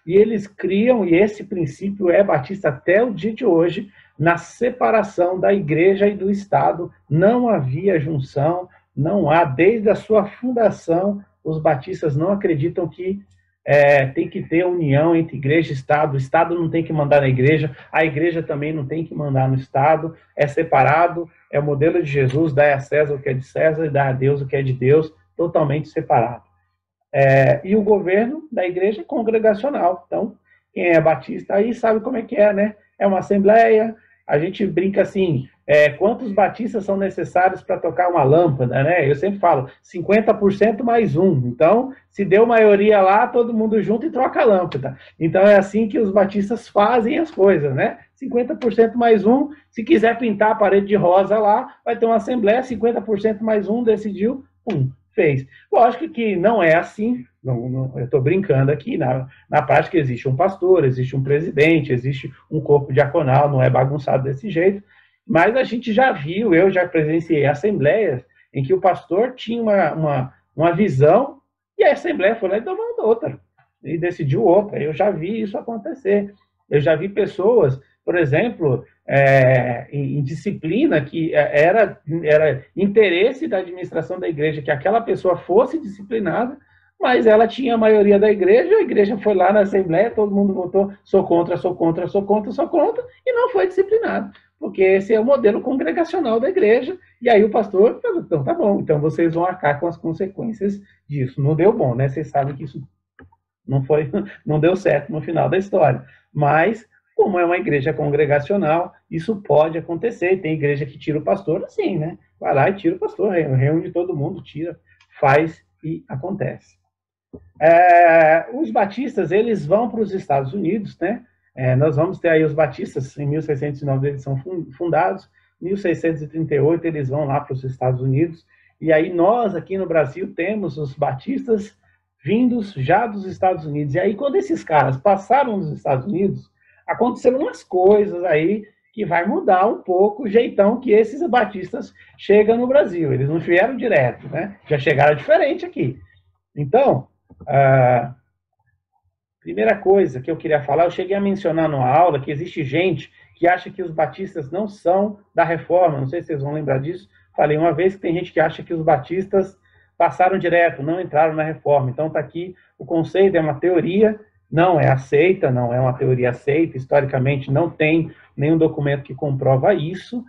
e eles criam, e esse princípio é batista até o dia de hoje, na separação da igreja e do Estado. Não havia junção, não há, desde a sua fundação, os batistas não acreditam que tem que ter união entre igreja e Estado. O Estado não tem que mandar na igreja, a igreja também não tem que mandar no Estado, é separado, é o modelo de Jesus, dá a César o que é de César e dá a Deus o que é de Deus, totalmente separado. E o governo da igreja é congregacional. Então, quem é batista aí sabe como é que é, né? É uma assembleia, a gente brinca assim, quantos batistas são necessários para tocar uma lâmpada, né? Eu sempre falo, 50% mais um. Então, se deu maioria lá, todo mundo junto e troca a lâmpada. Então, é assim que os batistas fazem as coisas, né? 50% mais um, se quiser pintar a parede de rosa lá, vai ter uma assembleia, 50% mais um, decidiu, fez. Lógico que não é assim, eu estou brincando aqui, na prática existe um pastor, existe um presidente, existe um corpo diaconal, não é bagunçado desse jeito, mas a gente já viu, eu já presenciei assembleias em que o pastor tinha uma visão e a assembleia foi lá e tomou outra, e decidiu outra. Eu já vi isso acontecer. Eu já vi pessoas, por exemplo, em disciplina, que era interesse da administração da igreja que aquela pessoa fosse disciplinada, mas ela tinha a maioria da igreja, a igreja foi lá na assembleia, todo mundo votou, sou contra, sou contra, sou contra, sou contra, e não foi disciplinado, porque esse é o modelo congregacional da igreja, e aí o pastor falou, então tá bom, então vocês vão arcar com as consequências disso. Não deu bom, né? Vocês sabem que isso não deu certo no final da história, mas como é uma igreja congregacional, isso pode acontecer. Tem igreja que tira o pastor assim, né? Vai lá e tira o pastor, reúne todo mundo, tira, faz e acontece. Os batistas, eles vão para os Estados Unidos, né? Nós vamos ter aí os batistas, em 1609 eles são fundados, em 1638 eles vão lá para os Estados Unidos, e aí nós aqui no Brasil temos os batistas vindos já dos Estados Unidos. E aí quando esses caras passaram nos Estados Unidos, aconteceram umas coisas aí que vai mudar um pouco o jeitão que esses batistas chegam no Brasil. Eles não vieram direto, né? Já chegaram diferente aqui. Então, primeira coisa que eu queria falar, eu cheguei a mencionar numa aula que existe gente que acha que os batistas não são da reforma, não sei se vocês vão lembrar disso, falei uma vez que tem gente que acha que os batistas passaram direto, não entraram na reforma. Então está aqui, o conceito é uma teoria, não é aceita, não é uma teoria aceita, historicamente não tem nenhum documento que comprova isso,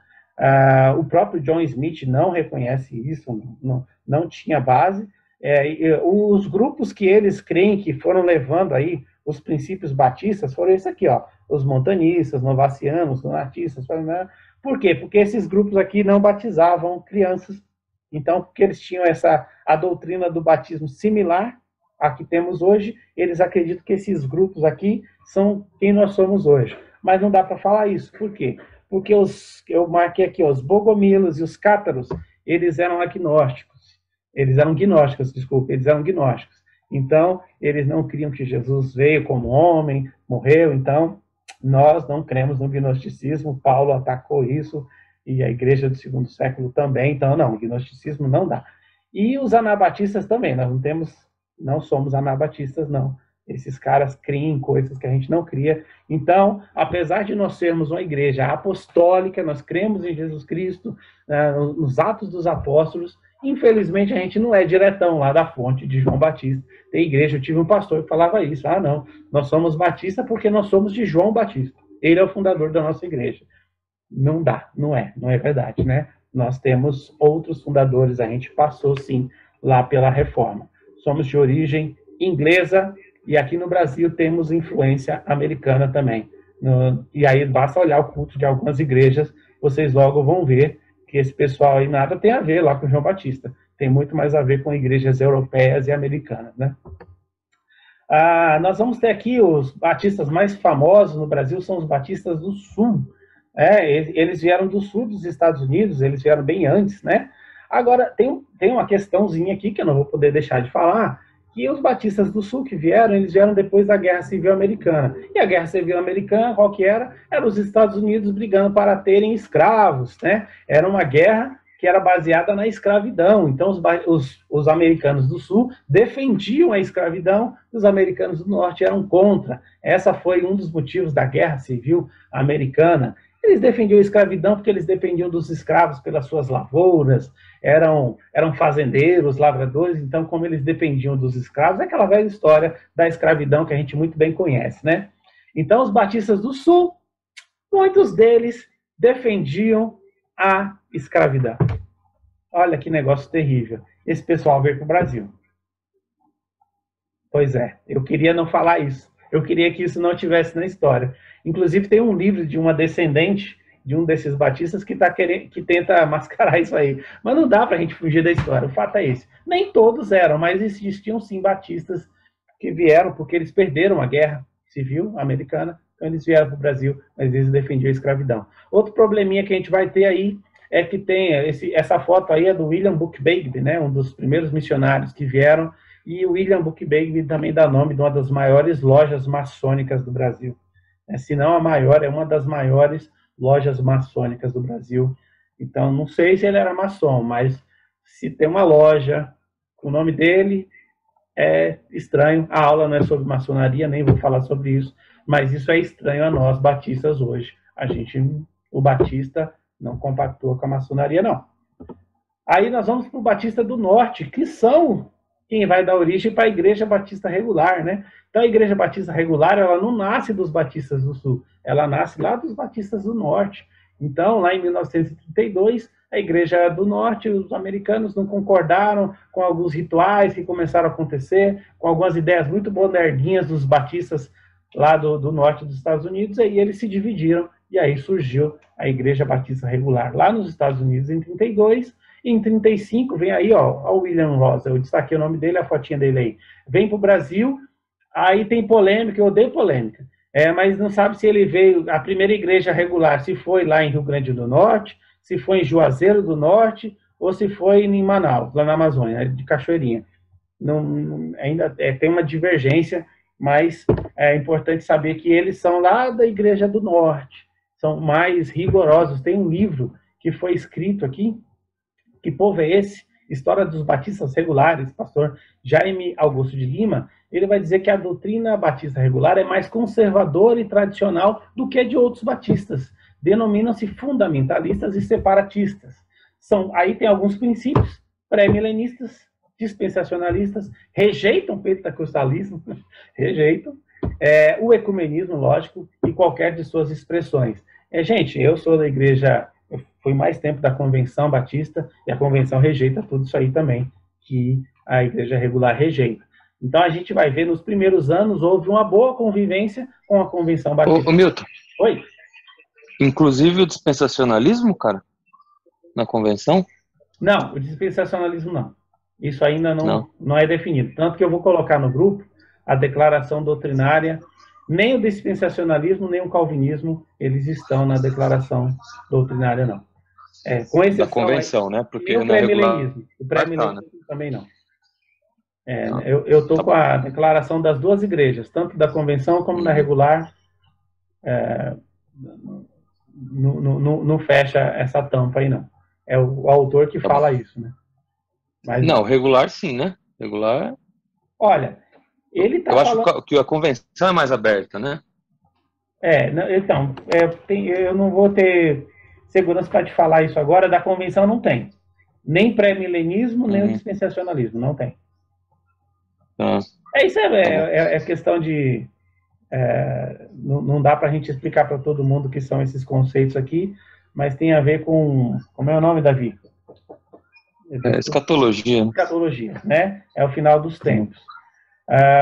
o próprio John Smith não reconhece isso, não tinha base. Os grupos que eles creem que foram levando aí os princípios batistas foram esse aqui, ó, os montanistas, novacianos, donatistas. Por quê? Porque esses grupos aqui não batizavam crianças. Então, porque eles tinham a doutrina do batismo similar à que temos hoje, eles acreditam que esses grupos aqui são quem nós somos hoje. Mas não dá para falar isso. Por quê? Porque eu marquei aqui, os bogomilos e os cátaros, eles eram agnósticos. Eles eram gnósticos, desculpa, eles eram gnósticos. Então, eles não criam que Jesus veio como homem, morreu. Então, nós não cremos no gnosticismo. Paulo atacou isso e a igreja do segundo século também. Então, não, o gnosticismo não dá. E os anabatistas também. Nós não somos anabatistas, não. Esses caras criam coisas que a gente não cria. Então, apesar de nós sermos uma igreja apostólica, nós cremos em Jesus Cristo, nos Atos dos Apóstolos, infelizmente a gente não é diretão lá da fonte de João Batista. Tem igreja, eu tive um pastor que falava isso. Não, nós somos batistas porque nós somos de João Batista. Ele é o fundador da nossa igreja. Não dá, não é verdade, né? Nós temos outros fundadores, a gente passou sim lá pela reforma. Somos de origem inglesa e aqui no Brasil temos influência americana também. E aí basta olhar o culto de algumas igrejas, vocês logo vão ver que esse pessoal aí nada tem a ver lá com João Batista. Tem muito mais a ver com igrejas europeias e americanas, né? Nós vamos ter aqui os batistas mais famosos no Brasil, são os batistas do Sul. Eles vieram do sul dos Estados Unidos, eles vieram bem antes, né? Agora, tem uma questãozinha aqui que eu não vou poder deixar de falar, que os batistas do sul que vieram, eles vieram depois da Guerra Civil Americana. E a Guerra Civil Americana, qual que era? Era os Estados Unidos brigando para terem escravos, né? Era uma guerra que era baseada na escravidão. Então, os americanos do sul defendiam a escravidão, os americanos do norte eram contra. Essa foi um dos motivos da Guerra Civil Americana. Eles defendiam a escravidão porque eles dependiam dos escravos pelas suas lavouras, eram fazendeiros, lavradores, então como eles dependiam dos escravos, é aquela velha história da escravidão que a gente muito bem conhece, né? Então os batistas do sul, muitos deles defendiam a escravidão. Olha que negócio terrível. Esse pessoal veio para o Brasil. Pois é, eu queria não falar isso. Eu queria que isso não tivesse na história. Inclusive, tem um livro de uma descendente de um desses batistas que tenta mascarar isso aí. Mas não dá para a gente fugir da história. O fato é esse. Nem todos eram, mas existiam sim batistas que vieram porque eles perderam a Guerra Civil Americana. Então, eles vieram para o Brasil, mas eles defendiam a escravidão. Outro probleminha que a gente vai ter aí é que tem essa foto aí é do William Buchbegby, né? Um dos primeiros missionários que vieram. E o William Buchbegby também dá nome de uma das maiores lojas maçônicas do Brasil. Se não a maior, é uma das maiores lojas maçônicas do Brasil. Então, não sei se ele era maçom, mas se tem uma loja com o nome dele, é estranho. A aula não é sobre maçonaria, nem vou falar sobre isso, mas isso é estranho a nós, batistas, hoje. O batista não compactua com a maçonaria, não. Aí nós vamos para o Batista do Norte, que são quem vai dar origem para a Igreja Batista Regular, né? Então, a Igreja Batista Regular, ela não nasce dos batistas do Sul, ela nasce lá dos batistas do Norte. Então, lá em 1932, a Igreja do Norte, os americanos não concordaram com alguns rituais que começaram a acontecer, com algumas ideias muito moderninhas dos batistas lá do norte dos Estados Unidos, e aí eles se dividiram, e aí surgiu a Igreja Batista Regular lá nos Estados Unidos em 32. Em 35, vem aí, ó, o William Rosa, eu destaquei o nome dele, a fotinha dele aí. Vem para o Brasil, aí tem polêmica, eu odeio polêmica, mas não sabe se ele veio, a primeira igreja regular, se foi lá em Rio Grande do Norte, se foi em Juazeiro do Norte, ou se foi em Manaus, lá na Amazônia, de Cachoeirinha. Ainda tem uma divergência, mas é importante saber que eles são lá da Igreja do Norte, são mais rigorosos. Tem um livro que foi escrito aqui, Que Povo é Esse? História dos Batistas Regulares, pastor Jaime Augusto de Lima, ele vai dizer que a doutrina batista regular é mais conservadora e tradicional do que a de outros batistas. Denominam-se fundamentalistas e separatistas. Aí tem alguns princípios pré-milenistas, dispensacionalistas, rejeitam o pentecostalismo, rejeitam o ecumenismo, lógico, e qualquer de suas expressões. Gente, eu sou da igreja... Eu fui mais tempo da Convenção Batista e a Convenção rejeita tudo isso aí também, que a Igreja Regular rejeita. Então a gente vai ver, nos primeiros anos, houve uma boa convivência com a Convenção Batista. Ô Milton. Oi? Inclusive o dispensacionalismo, cara? Na Convenção? Não, o dispensacionalismo não. Isso ainda não é definido. Tanto que eu vou colocar no grupo a declaração doutrinária. Nem o dispensacionalismo, nem o calvinismo, eles estão na declaração doutrinária, não. Com exceção da convenção, né? Porque o pré-milenismo. O pré-milenismo também não. Eu estou com a declaração das duas igrejas, tanto da convenção como da regular. Não fecha essa tampa aí, não. É o autor que fala isso, né? Mas, não, regular sim, né? Regular. Olha, ele tá Eu falando... acho que a convenção é mais aberta, né? Então, eu não vou ter segurança para te falar isso agora. Da convenção não tem. Nem pré-milenismo, nem o dispensacionalismo, não tem. Isso é questão de... não dá para a gente explicar para todo mundo o que são esses conceitos aqui, mas tem a ver com... Como é o nome, Davi? Escatologia. Escatologia, né? É o final dos tempos.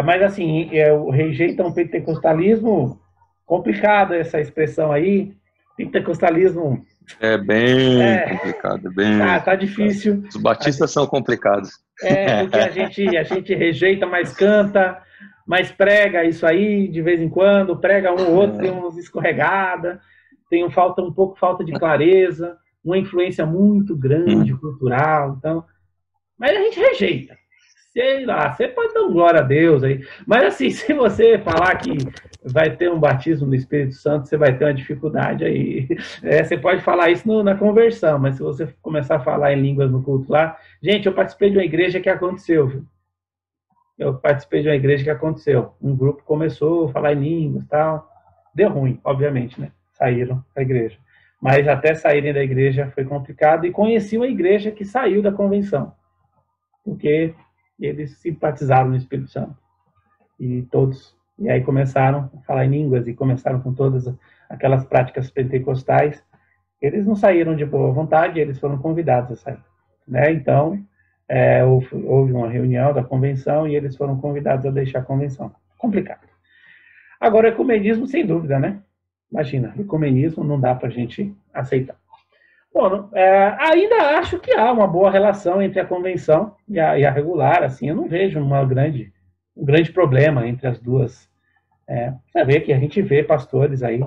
Mas, assim, rejeitam o pentecostalismo, complicado essa expressão aí. Pentecostalismo... É bem complicado, bem... Tá difícil. Os batistas são complicados. Porque a gente rejeita, mas canta, mas prega isso aí de vez em quando, prega um ou outro, tem uns escorregada, tem um pouco falta de clareza, uma influência muito grande cultural, então, mas a gente rejeita. Sei lá, você pode dar glória a Deus aí, mas assim, se você falar que vai ter um batismo no Espírito Santo, você vai ter uma dificuldade aí. Você pode falar isso na conversão, mas se você começar a falar em línguas no culto lá... Gente, eu participei de uma igreja que aconteceu, viu? Um grupo começou a falar em línguas e tal. Deu ruim, obviamente, né? Saíram da igreja. Mas até saírem da igreja foi complicado, e conheci uma igreja que saiu da convenção, porque eles simpatizaram no Espírito Santo. E aí começaram a falar em línguas, e começaram com todas aquelas práticas pentecostais. Eles não saíram de boa vontade, eles foram convidados a sair, né? Então, houve uma reunião da convenção e eles foram convidados a deixar a convenção. Complicado. Agora, ecumenismo, sem dúvida, né? Imagina, ecumenismo não dá para a gente aceitar. Bom, ainda acho que há uma boa relação entre a convenção e a regular, assim, eu não vejo um grande problema entre as duas. Você vê que a gente vê pastores aí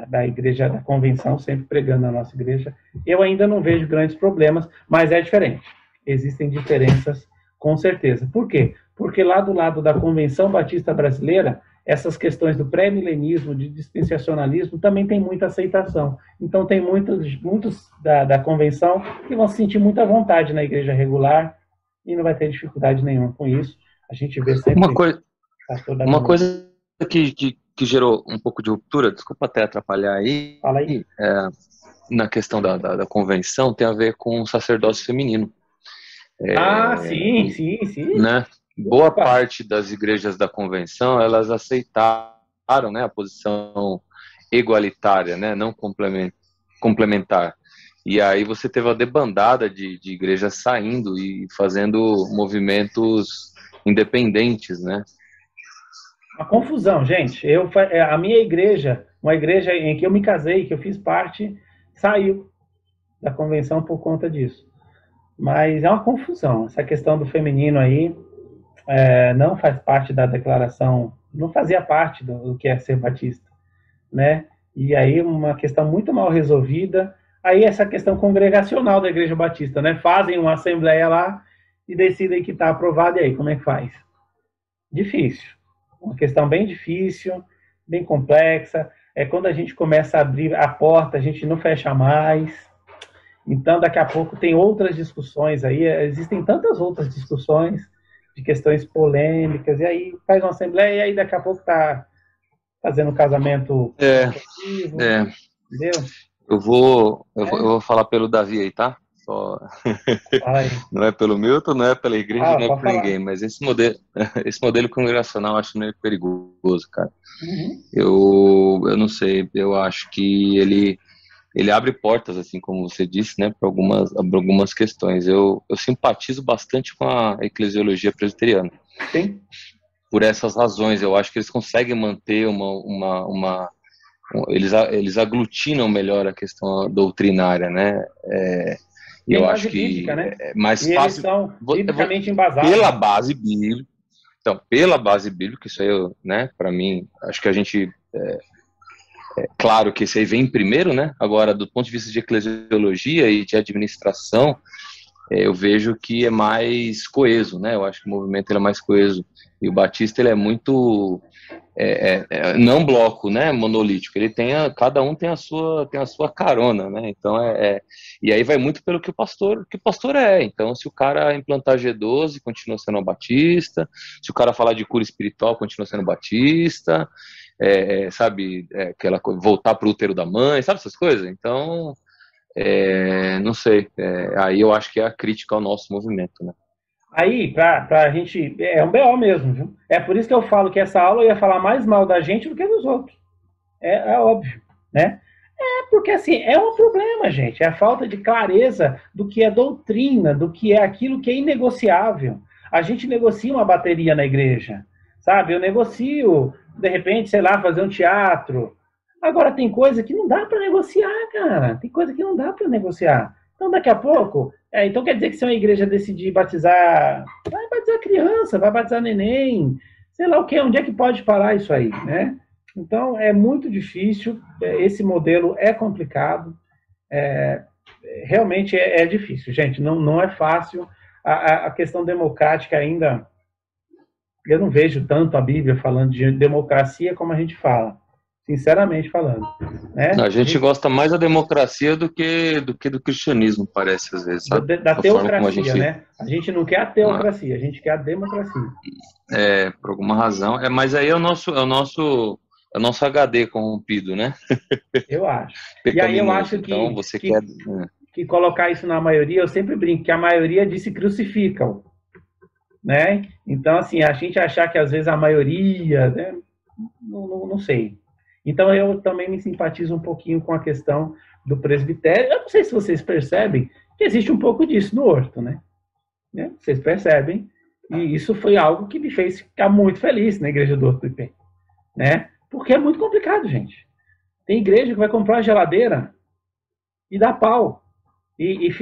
da igreja da convenção sempre pregando na nossa igreja. Eu ainda não vejo grandes problemas, mas é diferente. Existem diferenças, com certeza. Por quê? Porque lá do lado da Convenção Batista Brasileira, essas questões do pré-milenismo, de dispensacionalismo, também tem muita aceitação. Então, tem muitos da convenção que vão se sentir muita vontade na igreja regular e não vai ter dificuldade nenhuma com isso. A gente vê sempre... Uma coisa que gerou um pouco de ruptura, desculpa até atrapalhar aí, fala aí. Na questão da convenção, tem a ver com o sacerdócio feminino. Sim. Né? Boa parte das igrejas da convenção, elas aceitaram, né, a posição igualitária, né, não complementar. E aí você teve a debandada de igrejas saindo e fazendo movimentos independentes, né? Uma confusão, gente. A minha igreja, uma igreja em que eu me casei, que eu fiz parte, saiu da convenção por conta disso. Mas é uma confusão. Essa questão do feminino aí não faz parte da declaração, não fazia parte do que é ser batista, né? E aí uma questão muito mal resolvida. Aí essa questão congregacional da Igreja Batista, né? Fazem uma assembleia lá e decidem que está aprovado, e aí, como é que faz? Difícil. Uma questão bem difícil, bem complexa. Quando a gente começa a abrir a porta, a gente não fecha mais. Então, daqui a pouco tem outras discussões aí. Existem tantas outras discussões de questões polêmicas. E aí faz uma assembleia e aí daqui a pouco está fazendo casamento efetivo, entendeu? Eu vou falar pelo Davi aí, tá? Não é pelo Milton, não é pela igreja, não é por ninguém, mas esse modelo congregacional eu acho meio perigoso, cara. Eu não sei, eu acho que ele abre portas, assim como você disse, né, para algumas questões. Eu simpatizo bastante com a eclesiologia presbiteriana. Sim. Por essas razões, eu acho que eles conseguem manter eles aglutinam melhor a questão doutrinária, né? Eu acho que bíblica, né? É mais e fácil. Eles são biblicamente embasados. Pela base bíblica. Então, pela base bíblica, isso aí, né? Para mim, acho que a gente. Claro que isso aí vem primeiro, né? Agora, do ponto de vista de eclesiologia e de administração, eu vejo que é mais coeso, né? Eu acho que o movimento ele é mais coeso. E o Batista ele é muito não bloco, né? Monolítico. Ele cada um tem a sua carona, né? Então e aí vai muito pelo que o pastor é. Então, se o cara implantar G12, continua sendo um Batista. Se o cara falar de cura espiritual, continua sendo Batista. Sabe? Aquela coisa, voltar para o útero da mãe, sabe essas coisas? Então não sei, aí eu acho que é a crítica ao nosso movimento, né? Aí, pra gente, é um BO mesmo, viu? É por isso que eu falo que essa aula eu ia falar mais mal da gente do que dos outros. É óbvio, né? Porque assim, é um problema, gente. É a falta de clareza do que é doutrina, do que é aquilo que é inegociável. A gente negocia uma bateria na igreja, sabe? Eu negocio, de repente, sei lá, fazer um teatro. Agora, tem coisa que não dá para negociar, cara. Tem coisa que não dá para negociar. Então, daqui a pouco... então, quer dizer que se uma igreja decidir batizar... Vai batizar criança, vai batizar neném. Sei lá o quê. Onde é que pode parar isso aí, né? Então, é muito difícil. Esse modelo é complicado. Realmente é difícil, gente. Não é fácil. A questão democrática ainda... Eu não vejo tanto a Bíblia falando de democracia como a gente fala. Sinceramente falando. Né? A gente gosta mais da democracia do que do cristianismo, parece, às vezes, sabe? Da teocracia, né? A gente não quer a teocracia, a gente quer a democracia. Por alguma razão. Mas aí é o nosso HD corrompido, né? Eu acho. E aí eu acho então, você que colocar isso na maioria, eu sempre brinco, que a maioria disse crucificam. Né? Então, assim, a gente achar que às vezes a maioria, né? Não sei. Então, eu também me simpatizo um pouquinho com a questão do presbitério. Eu não sei se vocês percebem que existe um pouco disso no Horto, né? Vocês percebem. E isso foi algo que me fez ficar muito feliz na igreja do Horto do Ipê. Né? Porque é muito complicado, gente. Tem igreja que vai comprar uma geladeira e dá pau. E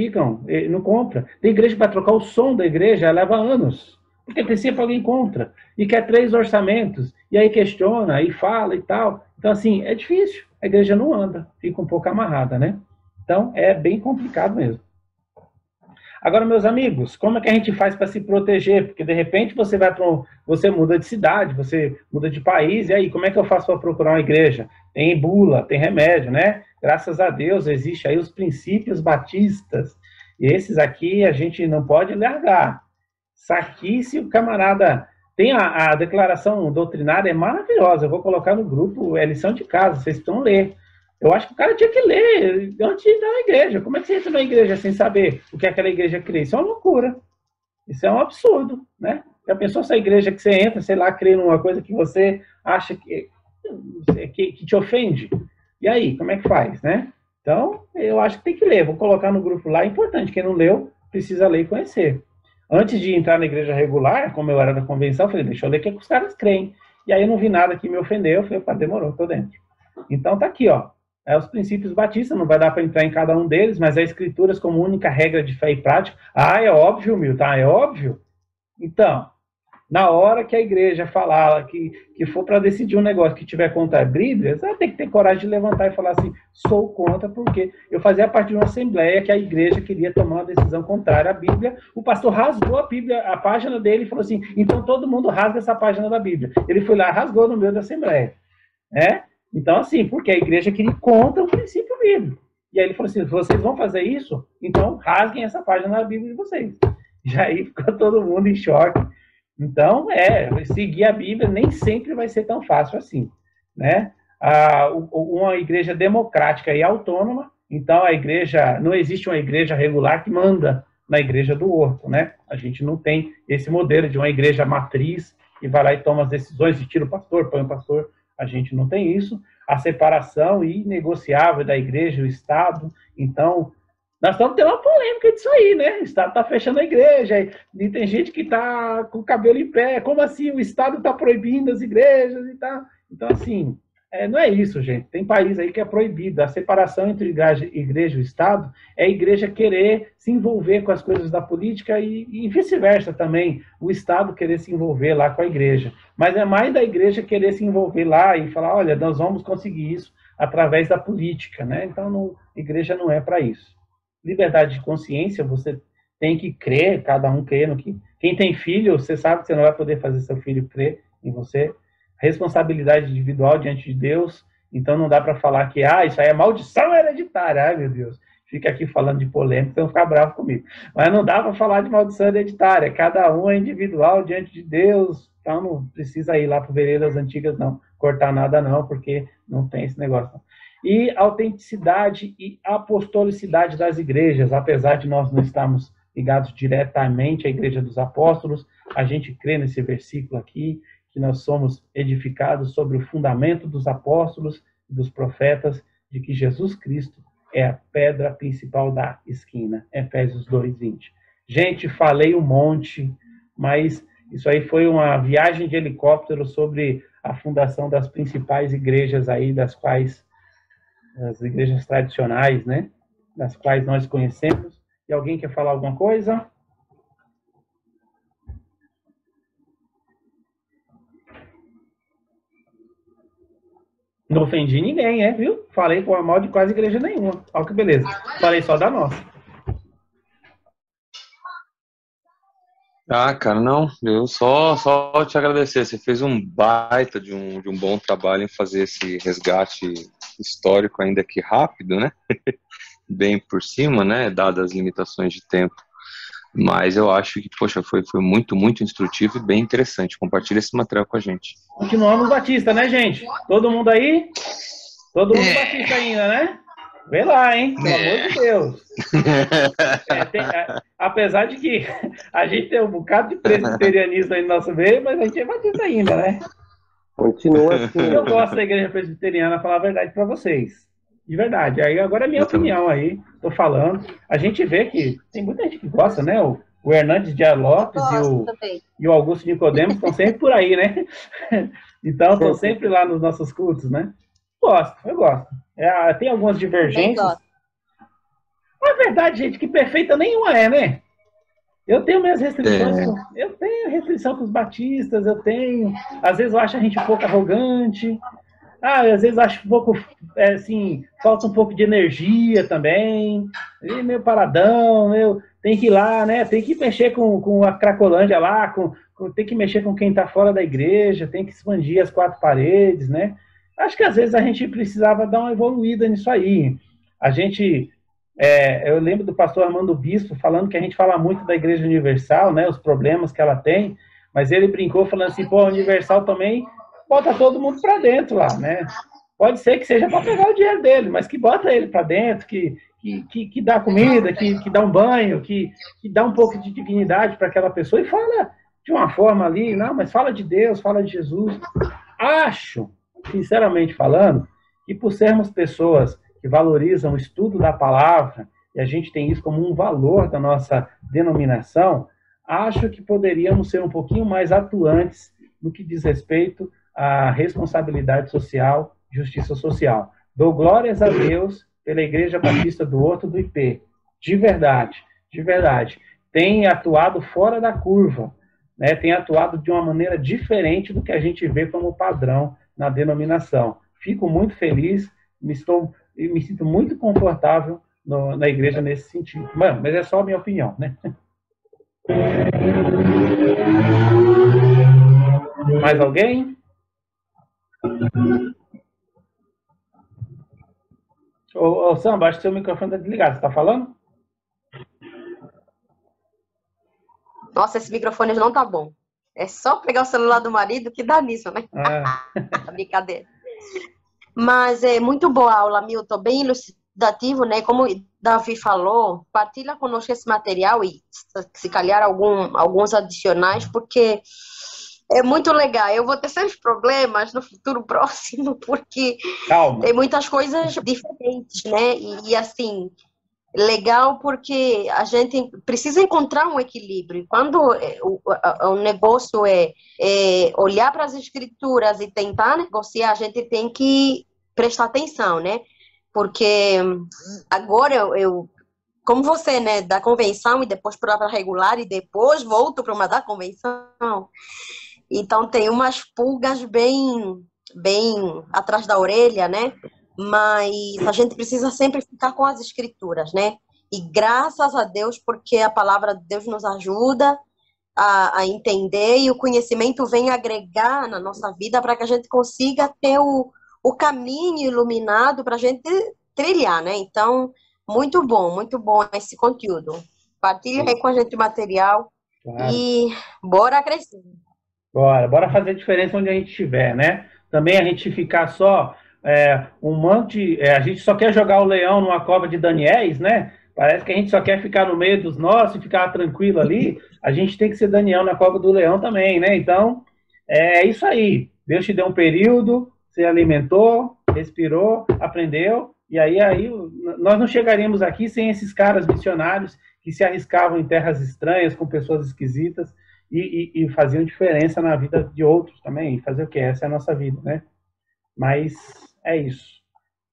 não compra. Tem igreja que vai trocar o som da igreja, leva anos. Porque tem sempre alguém contra. E quer 3 orçamentos. E aí questiona, e fala e tal. Então, assim, é difícil. A igreja não anda. Fica um pouco amarrada, né? Então, é bem complicado mesmo. Agora, meus amigos, como é que a gente faz para se proteger? Porque, de repente, você muda de cidade, você muda de país. E aí, como é que eu faço para procurar uma igreja? Tem bula, tem remédio, né? Graças a Deus, existe aí os princípios batistas. E esses aqui a gente não pode largar. Se o camarada tem a declaração doutrinária, é maravilhosa. Eu vou colocar no grupo, é lição de casa, vocês precisam ler. Eu acho que o cara tinha que ler antes de entrar na igreja. Como é que você entra na igreja sem saber o que aquela igreja crê? Isso é uma loucura. Isso é um absurdo, né? Já pensou essa igreja que você entra, sei lá, crê numa coisa que você acha que te ofende? E aí, como é que faz, né? Então, eu acho que tem que ler. Vou colocar no grupo lá, é importante. Quem não leu, precisa ler e conhecer. Antes de entrar na igreja regular, como eu era da convenção, eu falei, deixa eu ler o que os caras creem. E aí eu não vi nada que me ofendeu, eu falei, demorou, tô dentro. Então tá aqui, ó. Os princípios batistas, não vai dar para entrar em cada um deles, mas as escrituras como única regra de fé e prática. É óbvio, Milton, é óbvio. Então, na hora que a igreja falar que for para decidir um negócio que tiver contra a Bíblia, você vai ter que ter coragem de levantar e falar assim, sou contra, porque eu fazia parte de uma assembleia que a igreja queria tomar uma decisão contrária à Bíblia. O pastor rasgou a Bíblia, a página dele, e falou assim, então todo mundo rasga essa página da Bíblia. Ele foi lá, rasgou no meio da assembleia. Então, assim, porque a igreja queria ir contra o princípio bíblico. E aí ele falou assim, vocês vão fazer isso? Então rasguem essa página da Bíblia de vocês. E aí ficou todo mundo em choque. Então, seguir a Bíblia nem sempre vai ser tão fácil assim, né? Uma igreja democrática e autônoma, então não existe uma igreja regular que manda na igreja do Horto, né? A gente não tem esse modelo de uma igreja matriz que vai lá e toma as decisões e tira o pastor, põe o pastor. A gente não tem isso. A separação inegociável da igreja e o Estado. Então, nós estamos tendo uma polêmica disso aí, né? O Estado está fechando a igreja, e tem gente que está com o cabelo em pé. Como assim? O Estado está proibindo as igrejas e tal. Então, assim, não é isso, gente. Tem país aí que é proibido. A separação entre igreja e o Estado é a igreja querer se envolver com as coisas da política e vice-versa também. O Estado querer se envolver lá com a igreja. Mas é mais da igreja querer se envolver lá e falar, olha, nós vamos conseguir isso através da política, né? Então, a igreja não é para isso. Liberdade de consciência, você tem que crer, cada um crê no que... Quem tem filho, você sabe que você não vai poder fazer seu filho crer em você. Responsabilidade individual diante de Deus. Então não dá para falar que isso aí é maldição hereditária. Ai, meu Deus. Fica aqui falando de polêmica, então ficar bravo comigo. Mas não dá para falar de maldição hereditária. Cada um é individual diante de Deus. Então não precisa ir lá para veredas antigas, não. Cortar nada, não, porque não tem esse negócio. Não. E autenticidade e apostolicidade das igrejas. Apesar de nós não estarmos ligados diretamente à Igreja dos Apóstolos, a gente crê nesse versículo aqui, que nós somos edificados sobre o fundamento dos apóstolos e dos profetas, de que Jesus Cristo é a pedra principal da esquina. Efésios 2:20. Gente, falei um monte, mas isso aí foi uma viagem de helicóptero sobre a fundação das principais igrejas aí, das quais, as igrejas tradicionais, né? Das quais nós conhecemos. E alguém quer falar alguma coisa? Não ofendi ninguém, viu? Falei com a mal de quase igreja nenhuma. Olha que beleza. Falei só da nossa. Cara, não. Eu só te agradecer. Você fez um baita de um bom trabalho em fazer esse resgate histórico, ainda que rápido, né? Bem por cima, né? Dadas as limitações de tempo. Mas eu acho que, poxa, foi muito, muito instrutivo e bem interessante. Compartilha esse material com a gente. Continuamos Batista, né, gente? Todo mundo aí? Todo mundo Batista ainda, né? Vê lá, hein? Pelo amor de Deus. Apesar de que a gente tem um bocado de presbiterianismo aí no nosso meio, mas a gente é Batista ainda, né? Continua assim. Eu gosto da igreja presbiteriana, falar a verdade para vocês. De verdade. Aí agora é minha opinião aí, tô falando. A gente vê que tem muita gente que gosta, né? O Hernandes Dias Lopes e o Augusto Nicodemos estão sempre por aí, né? Então estão sempre lá nos nossos cultos, né? Eu gosto. Tem algumas divergências. Mas a verdade, gente, que perfeita nenhuma né? Eu tenho minhas restrições. Eu tenho restrição com os batistas, eu tenho. Às vezes eu acho a gente um pouco arrogante. Às vezes acho um pouco, assim, falta um pouco de energia também, meio paradão, tem que ir lá, né, tem que mexer com a Cracolândia lá, tem que mexer com quem está fora da igreja, tem que expandir as quatro paredes, né, acho que às vezes a gente precisava dar uma evoluída nisso aí, eu lembro do pastor Armando Bispo falando que a gente fala muito da Igreja Universal, né, os problemas que ela tem, mas ele brincou falando assim, a Universal também bota todo mundo para dentro lá, né? Pode ser que seja para pegar o dinheiro dele, mas que bota ele para dentro, que dá comida, que dá um banho, que dá um pouco de dignidade para aquela pessoa e fala de uma forma ali, não, mas fala de Deus, fala de Jesus. Acho, sinceramente falando, que por sermos pessoas que valorizam o estudo da palavra, e a gente tem isso como um valor da nossa denominação, acho que poderíamos ser um pouquinho mais atuantes no que diz respeito a responsabilidade social, justiça social. Dou glórias a Deus pela Igreja Batista do Horto do IP. De verdade. Tem atuado fora da curva, né? Tem atuado de uma maneira diferente do que a gente vê como padrão na denominação. Fico muito feliz, me sinto muito confortável na igreja nesse sentido. Mas é só a minha opinião, né? Mais alguém? Ô, Samba, acho que seu microfone está desligado. Você está falando? Nossa, esse microfone não tá bom. É só pegar o celular do marido que dá nisso, né? Brincadeira. Mas é muito boa a aula, Milton. Bem elucidativo, né? Como o Davi falou, partilha conosco esse material e, se calhar, alguns adicionais, porque é muito legal. Eu vou ter sérios problemas no futuro próximo, porque tem muitas coisas diferentes, né? E assim, legal porque a gente precisa encontrar um equilíbrio. Quando o negócio é olhar para as escrituras e tentar negociar, a gente tem que prestar atenção, né? Porque agora eu como você, né, da convenção e depois para a regular e depois volto para uma da convenção. Então, tem umas pulgas bem atrás da orelha, né? Mas a gente precisa sempre ficar com as escrituras, né? E graças a Deus, porque a palavra de Deus nos ajuda a entender e o conhecimento vem agregar na nossa vida para que a gente consiga ter o caminho iluminado para a gente trilhar, né? Então, muito bom esse conteúdo. Partilha aí com a gente o material. Claro. E bora crescer. Bora fazer diferença onde a gente estiver, né? Também a gente ficar só a gente só quer jogar o leão numa cova de Daniéis, né? Parece que a gente só quer ficar no meio dos nossos e ficar tranquilo ali. A gente tem que ser Daniel na cova do leão também, né? Então, é isso aí. Deus te deu um período, você alimentou, respirou, aprendeu, e aí nós não chegaríamos aqui sem esses caras missionários que se arriscavam em terras estranhas, com pessoas esquisitas, e faziam diferença na vida de outros também. E fazer o quê? Essa é a nossa vida, né? Mas é isso.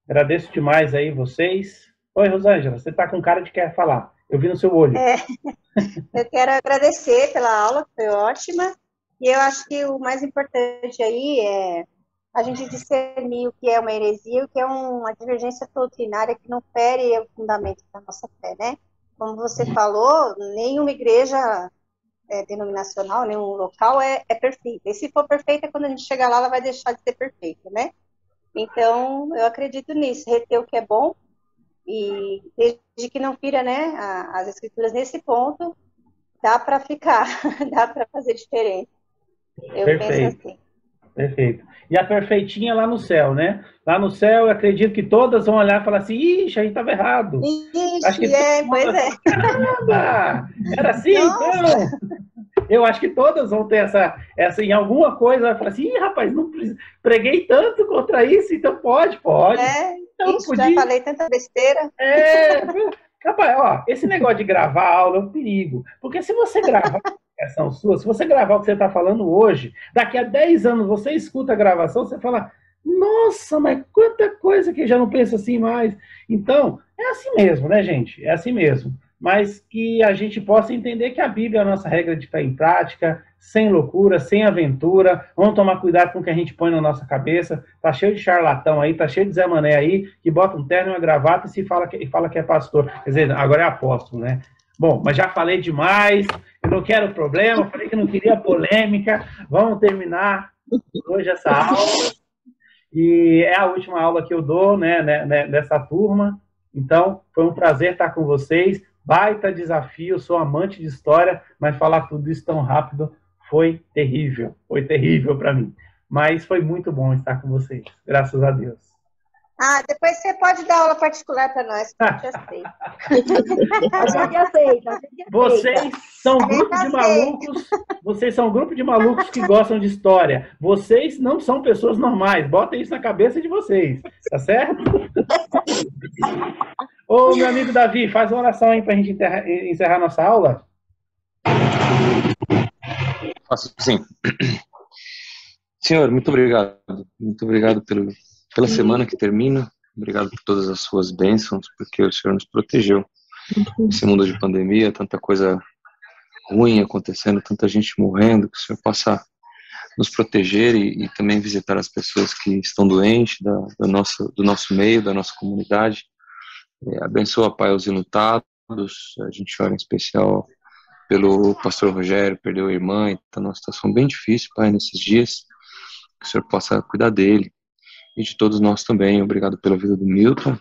Agradeço demais aí vocês. Oi, Rosângela, você está com cara de quer falar. Eu vi no seu olho. Eu quero agradecer pela aula, que foi ótima. E eu acho que o mais importante aí é a gente discernir o que é uma heresia e o que é uma divergência doutrinária que não fere o fundamento da nossa fé, né? Como você falou, nenhuma igreja denominacional, nenhum local é perfeita. E se for perfeita, quando a gente chegar lá, ela vai deixar de ser perfeita, né? Então, eu acredito nisso, reter o que é bom, e desde que não fira, né, as escrituras nesse ponto, dá para ficar, dá para fazer diferença. Eu penso assim. Perfeito. E a perfeitinha lá no céu, né? Lá no céu, eu acredito que todas vão olhar e falar assim, ixi, a gente estava errado. Ixi, acho que pois é. Caramba! Era assim, então? Eu acho que todas vão ter essa em alguma coisa, vai falar assim, ih, rapaz, não preguei tanto contra isso, então pode. Então, ixi, já falei tanta besteira. Rapaz, ó, esse negócio de gravar aula é um perigo, porque se você gravar se você gravar o que você está falando hoje, daqui a 10 anos você escuta a gravação, você fala, nossa, mas quanta coisa que eu já não penso assim mais. Então, é assim mesmo, né, gente? É assim mesmo. Mas que a gente possa entender que a Bíblia é a nossa regra de fé em prática, sem loucura, sem aventura. Vamos tomar cuidado com o que a gente põe na nossa cabeça. Tá cheio de charlatão aí, tá cheio de Zé Mané aí, que bota um terno e uma gravata e fala que é pastor. Quer dizer, agora é apóstolo, né? Bom, mas já falei demais, eu não quero problema, falei que não queria polêmica. Vamos terminar hoje essa aula. E é a última aula que eu dou, né, dessa turma. Então, foi um prazer estar com vocês. Baita desafio, sou amante de história, mas falar tudo isso tão rápido foi terrível para mim. Mas foi muito bom estar com vocês, graças a Deus. Depois você pode dar aula particular para nós, que a gente aceita. A gente aceita. Vocês são um grupo de malucos, vocês são um grupo de malucos que gostam de história. Vocês não são pessoas normais, botem isso na cabeça de vocês, tá certo? Ô, meu amigo Davi, faz uma oração aí para a gente encerrar nossa aula. Faço sim. Senhor, muito obrigado. Muito obrigado pela semana que termina. Obrigado por todas as suas bênçãos, porque o Senhor nos protegeu. Esse mundo de pandemia, tanta coisa ruim acontecendo, tanta gente morrendo, que o Senhor possa nos proteger e também visitar as pessoas que estão doentes do nosso meio, da nossa comunidade. Abençoa, Pai, os enlutados. A gente ora em especial pelo pastor Rogério, perdeu a irmã, e está numa situação bem difícil, Pai, nesses dias. Que o Senhor possa cuidar dele e de todos nós também. Obrigado pela vida do Milton.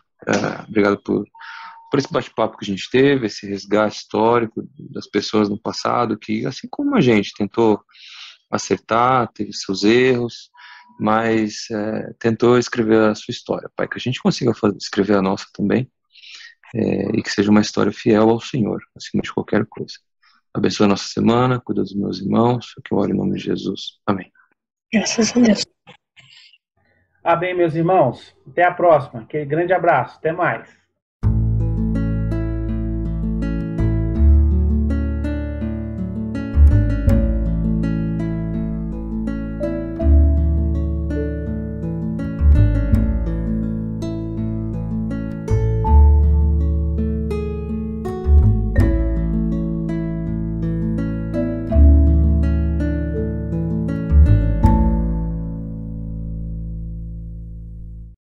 Obrigado por esse bate-papo que a gente teve, esse resgate histórico das pessoas no passado, que, assim como a gente, tentou acertar, teve seus erros, mas tentou escrever a sua história. Pai, que a gente consiga escrever a nossa também, e que seja uma história fiel ao Senhor, acima de qualquer coisa. Abençoa a nossa semana, cuida dos meus irmãos, que eu oro em nome de Jesus. Amém. Graças a Deus. Amém, meus irmãos. Até a próxima. Aquele grande abraço. Até mais.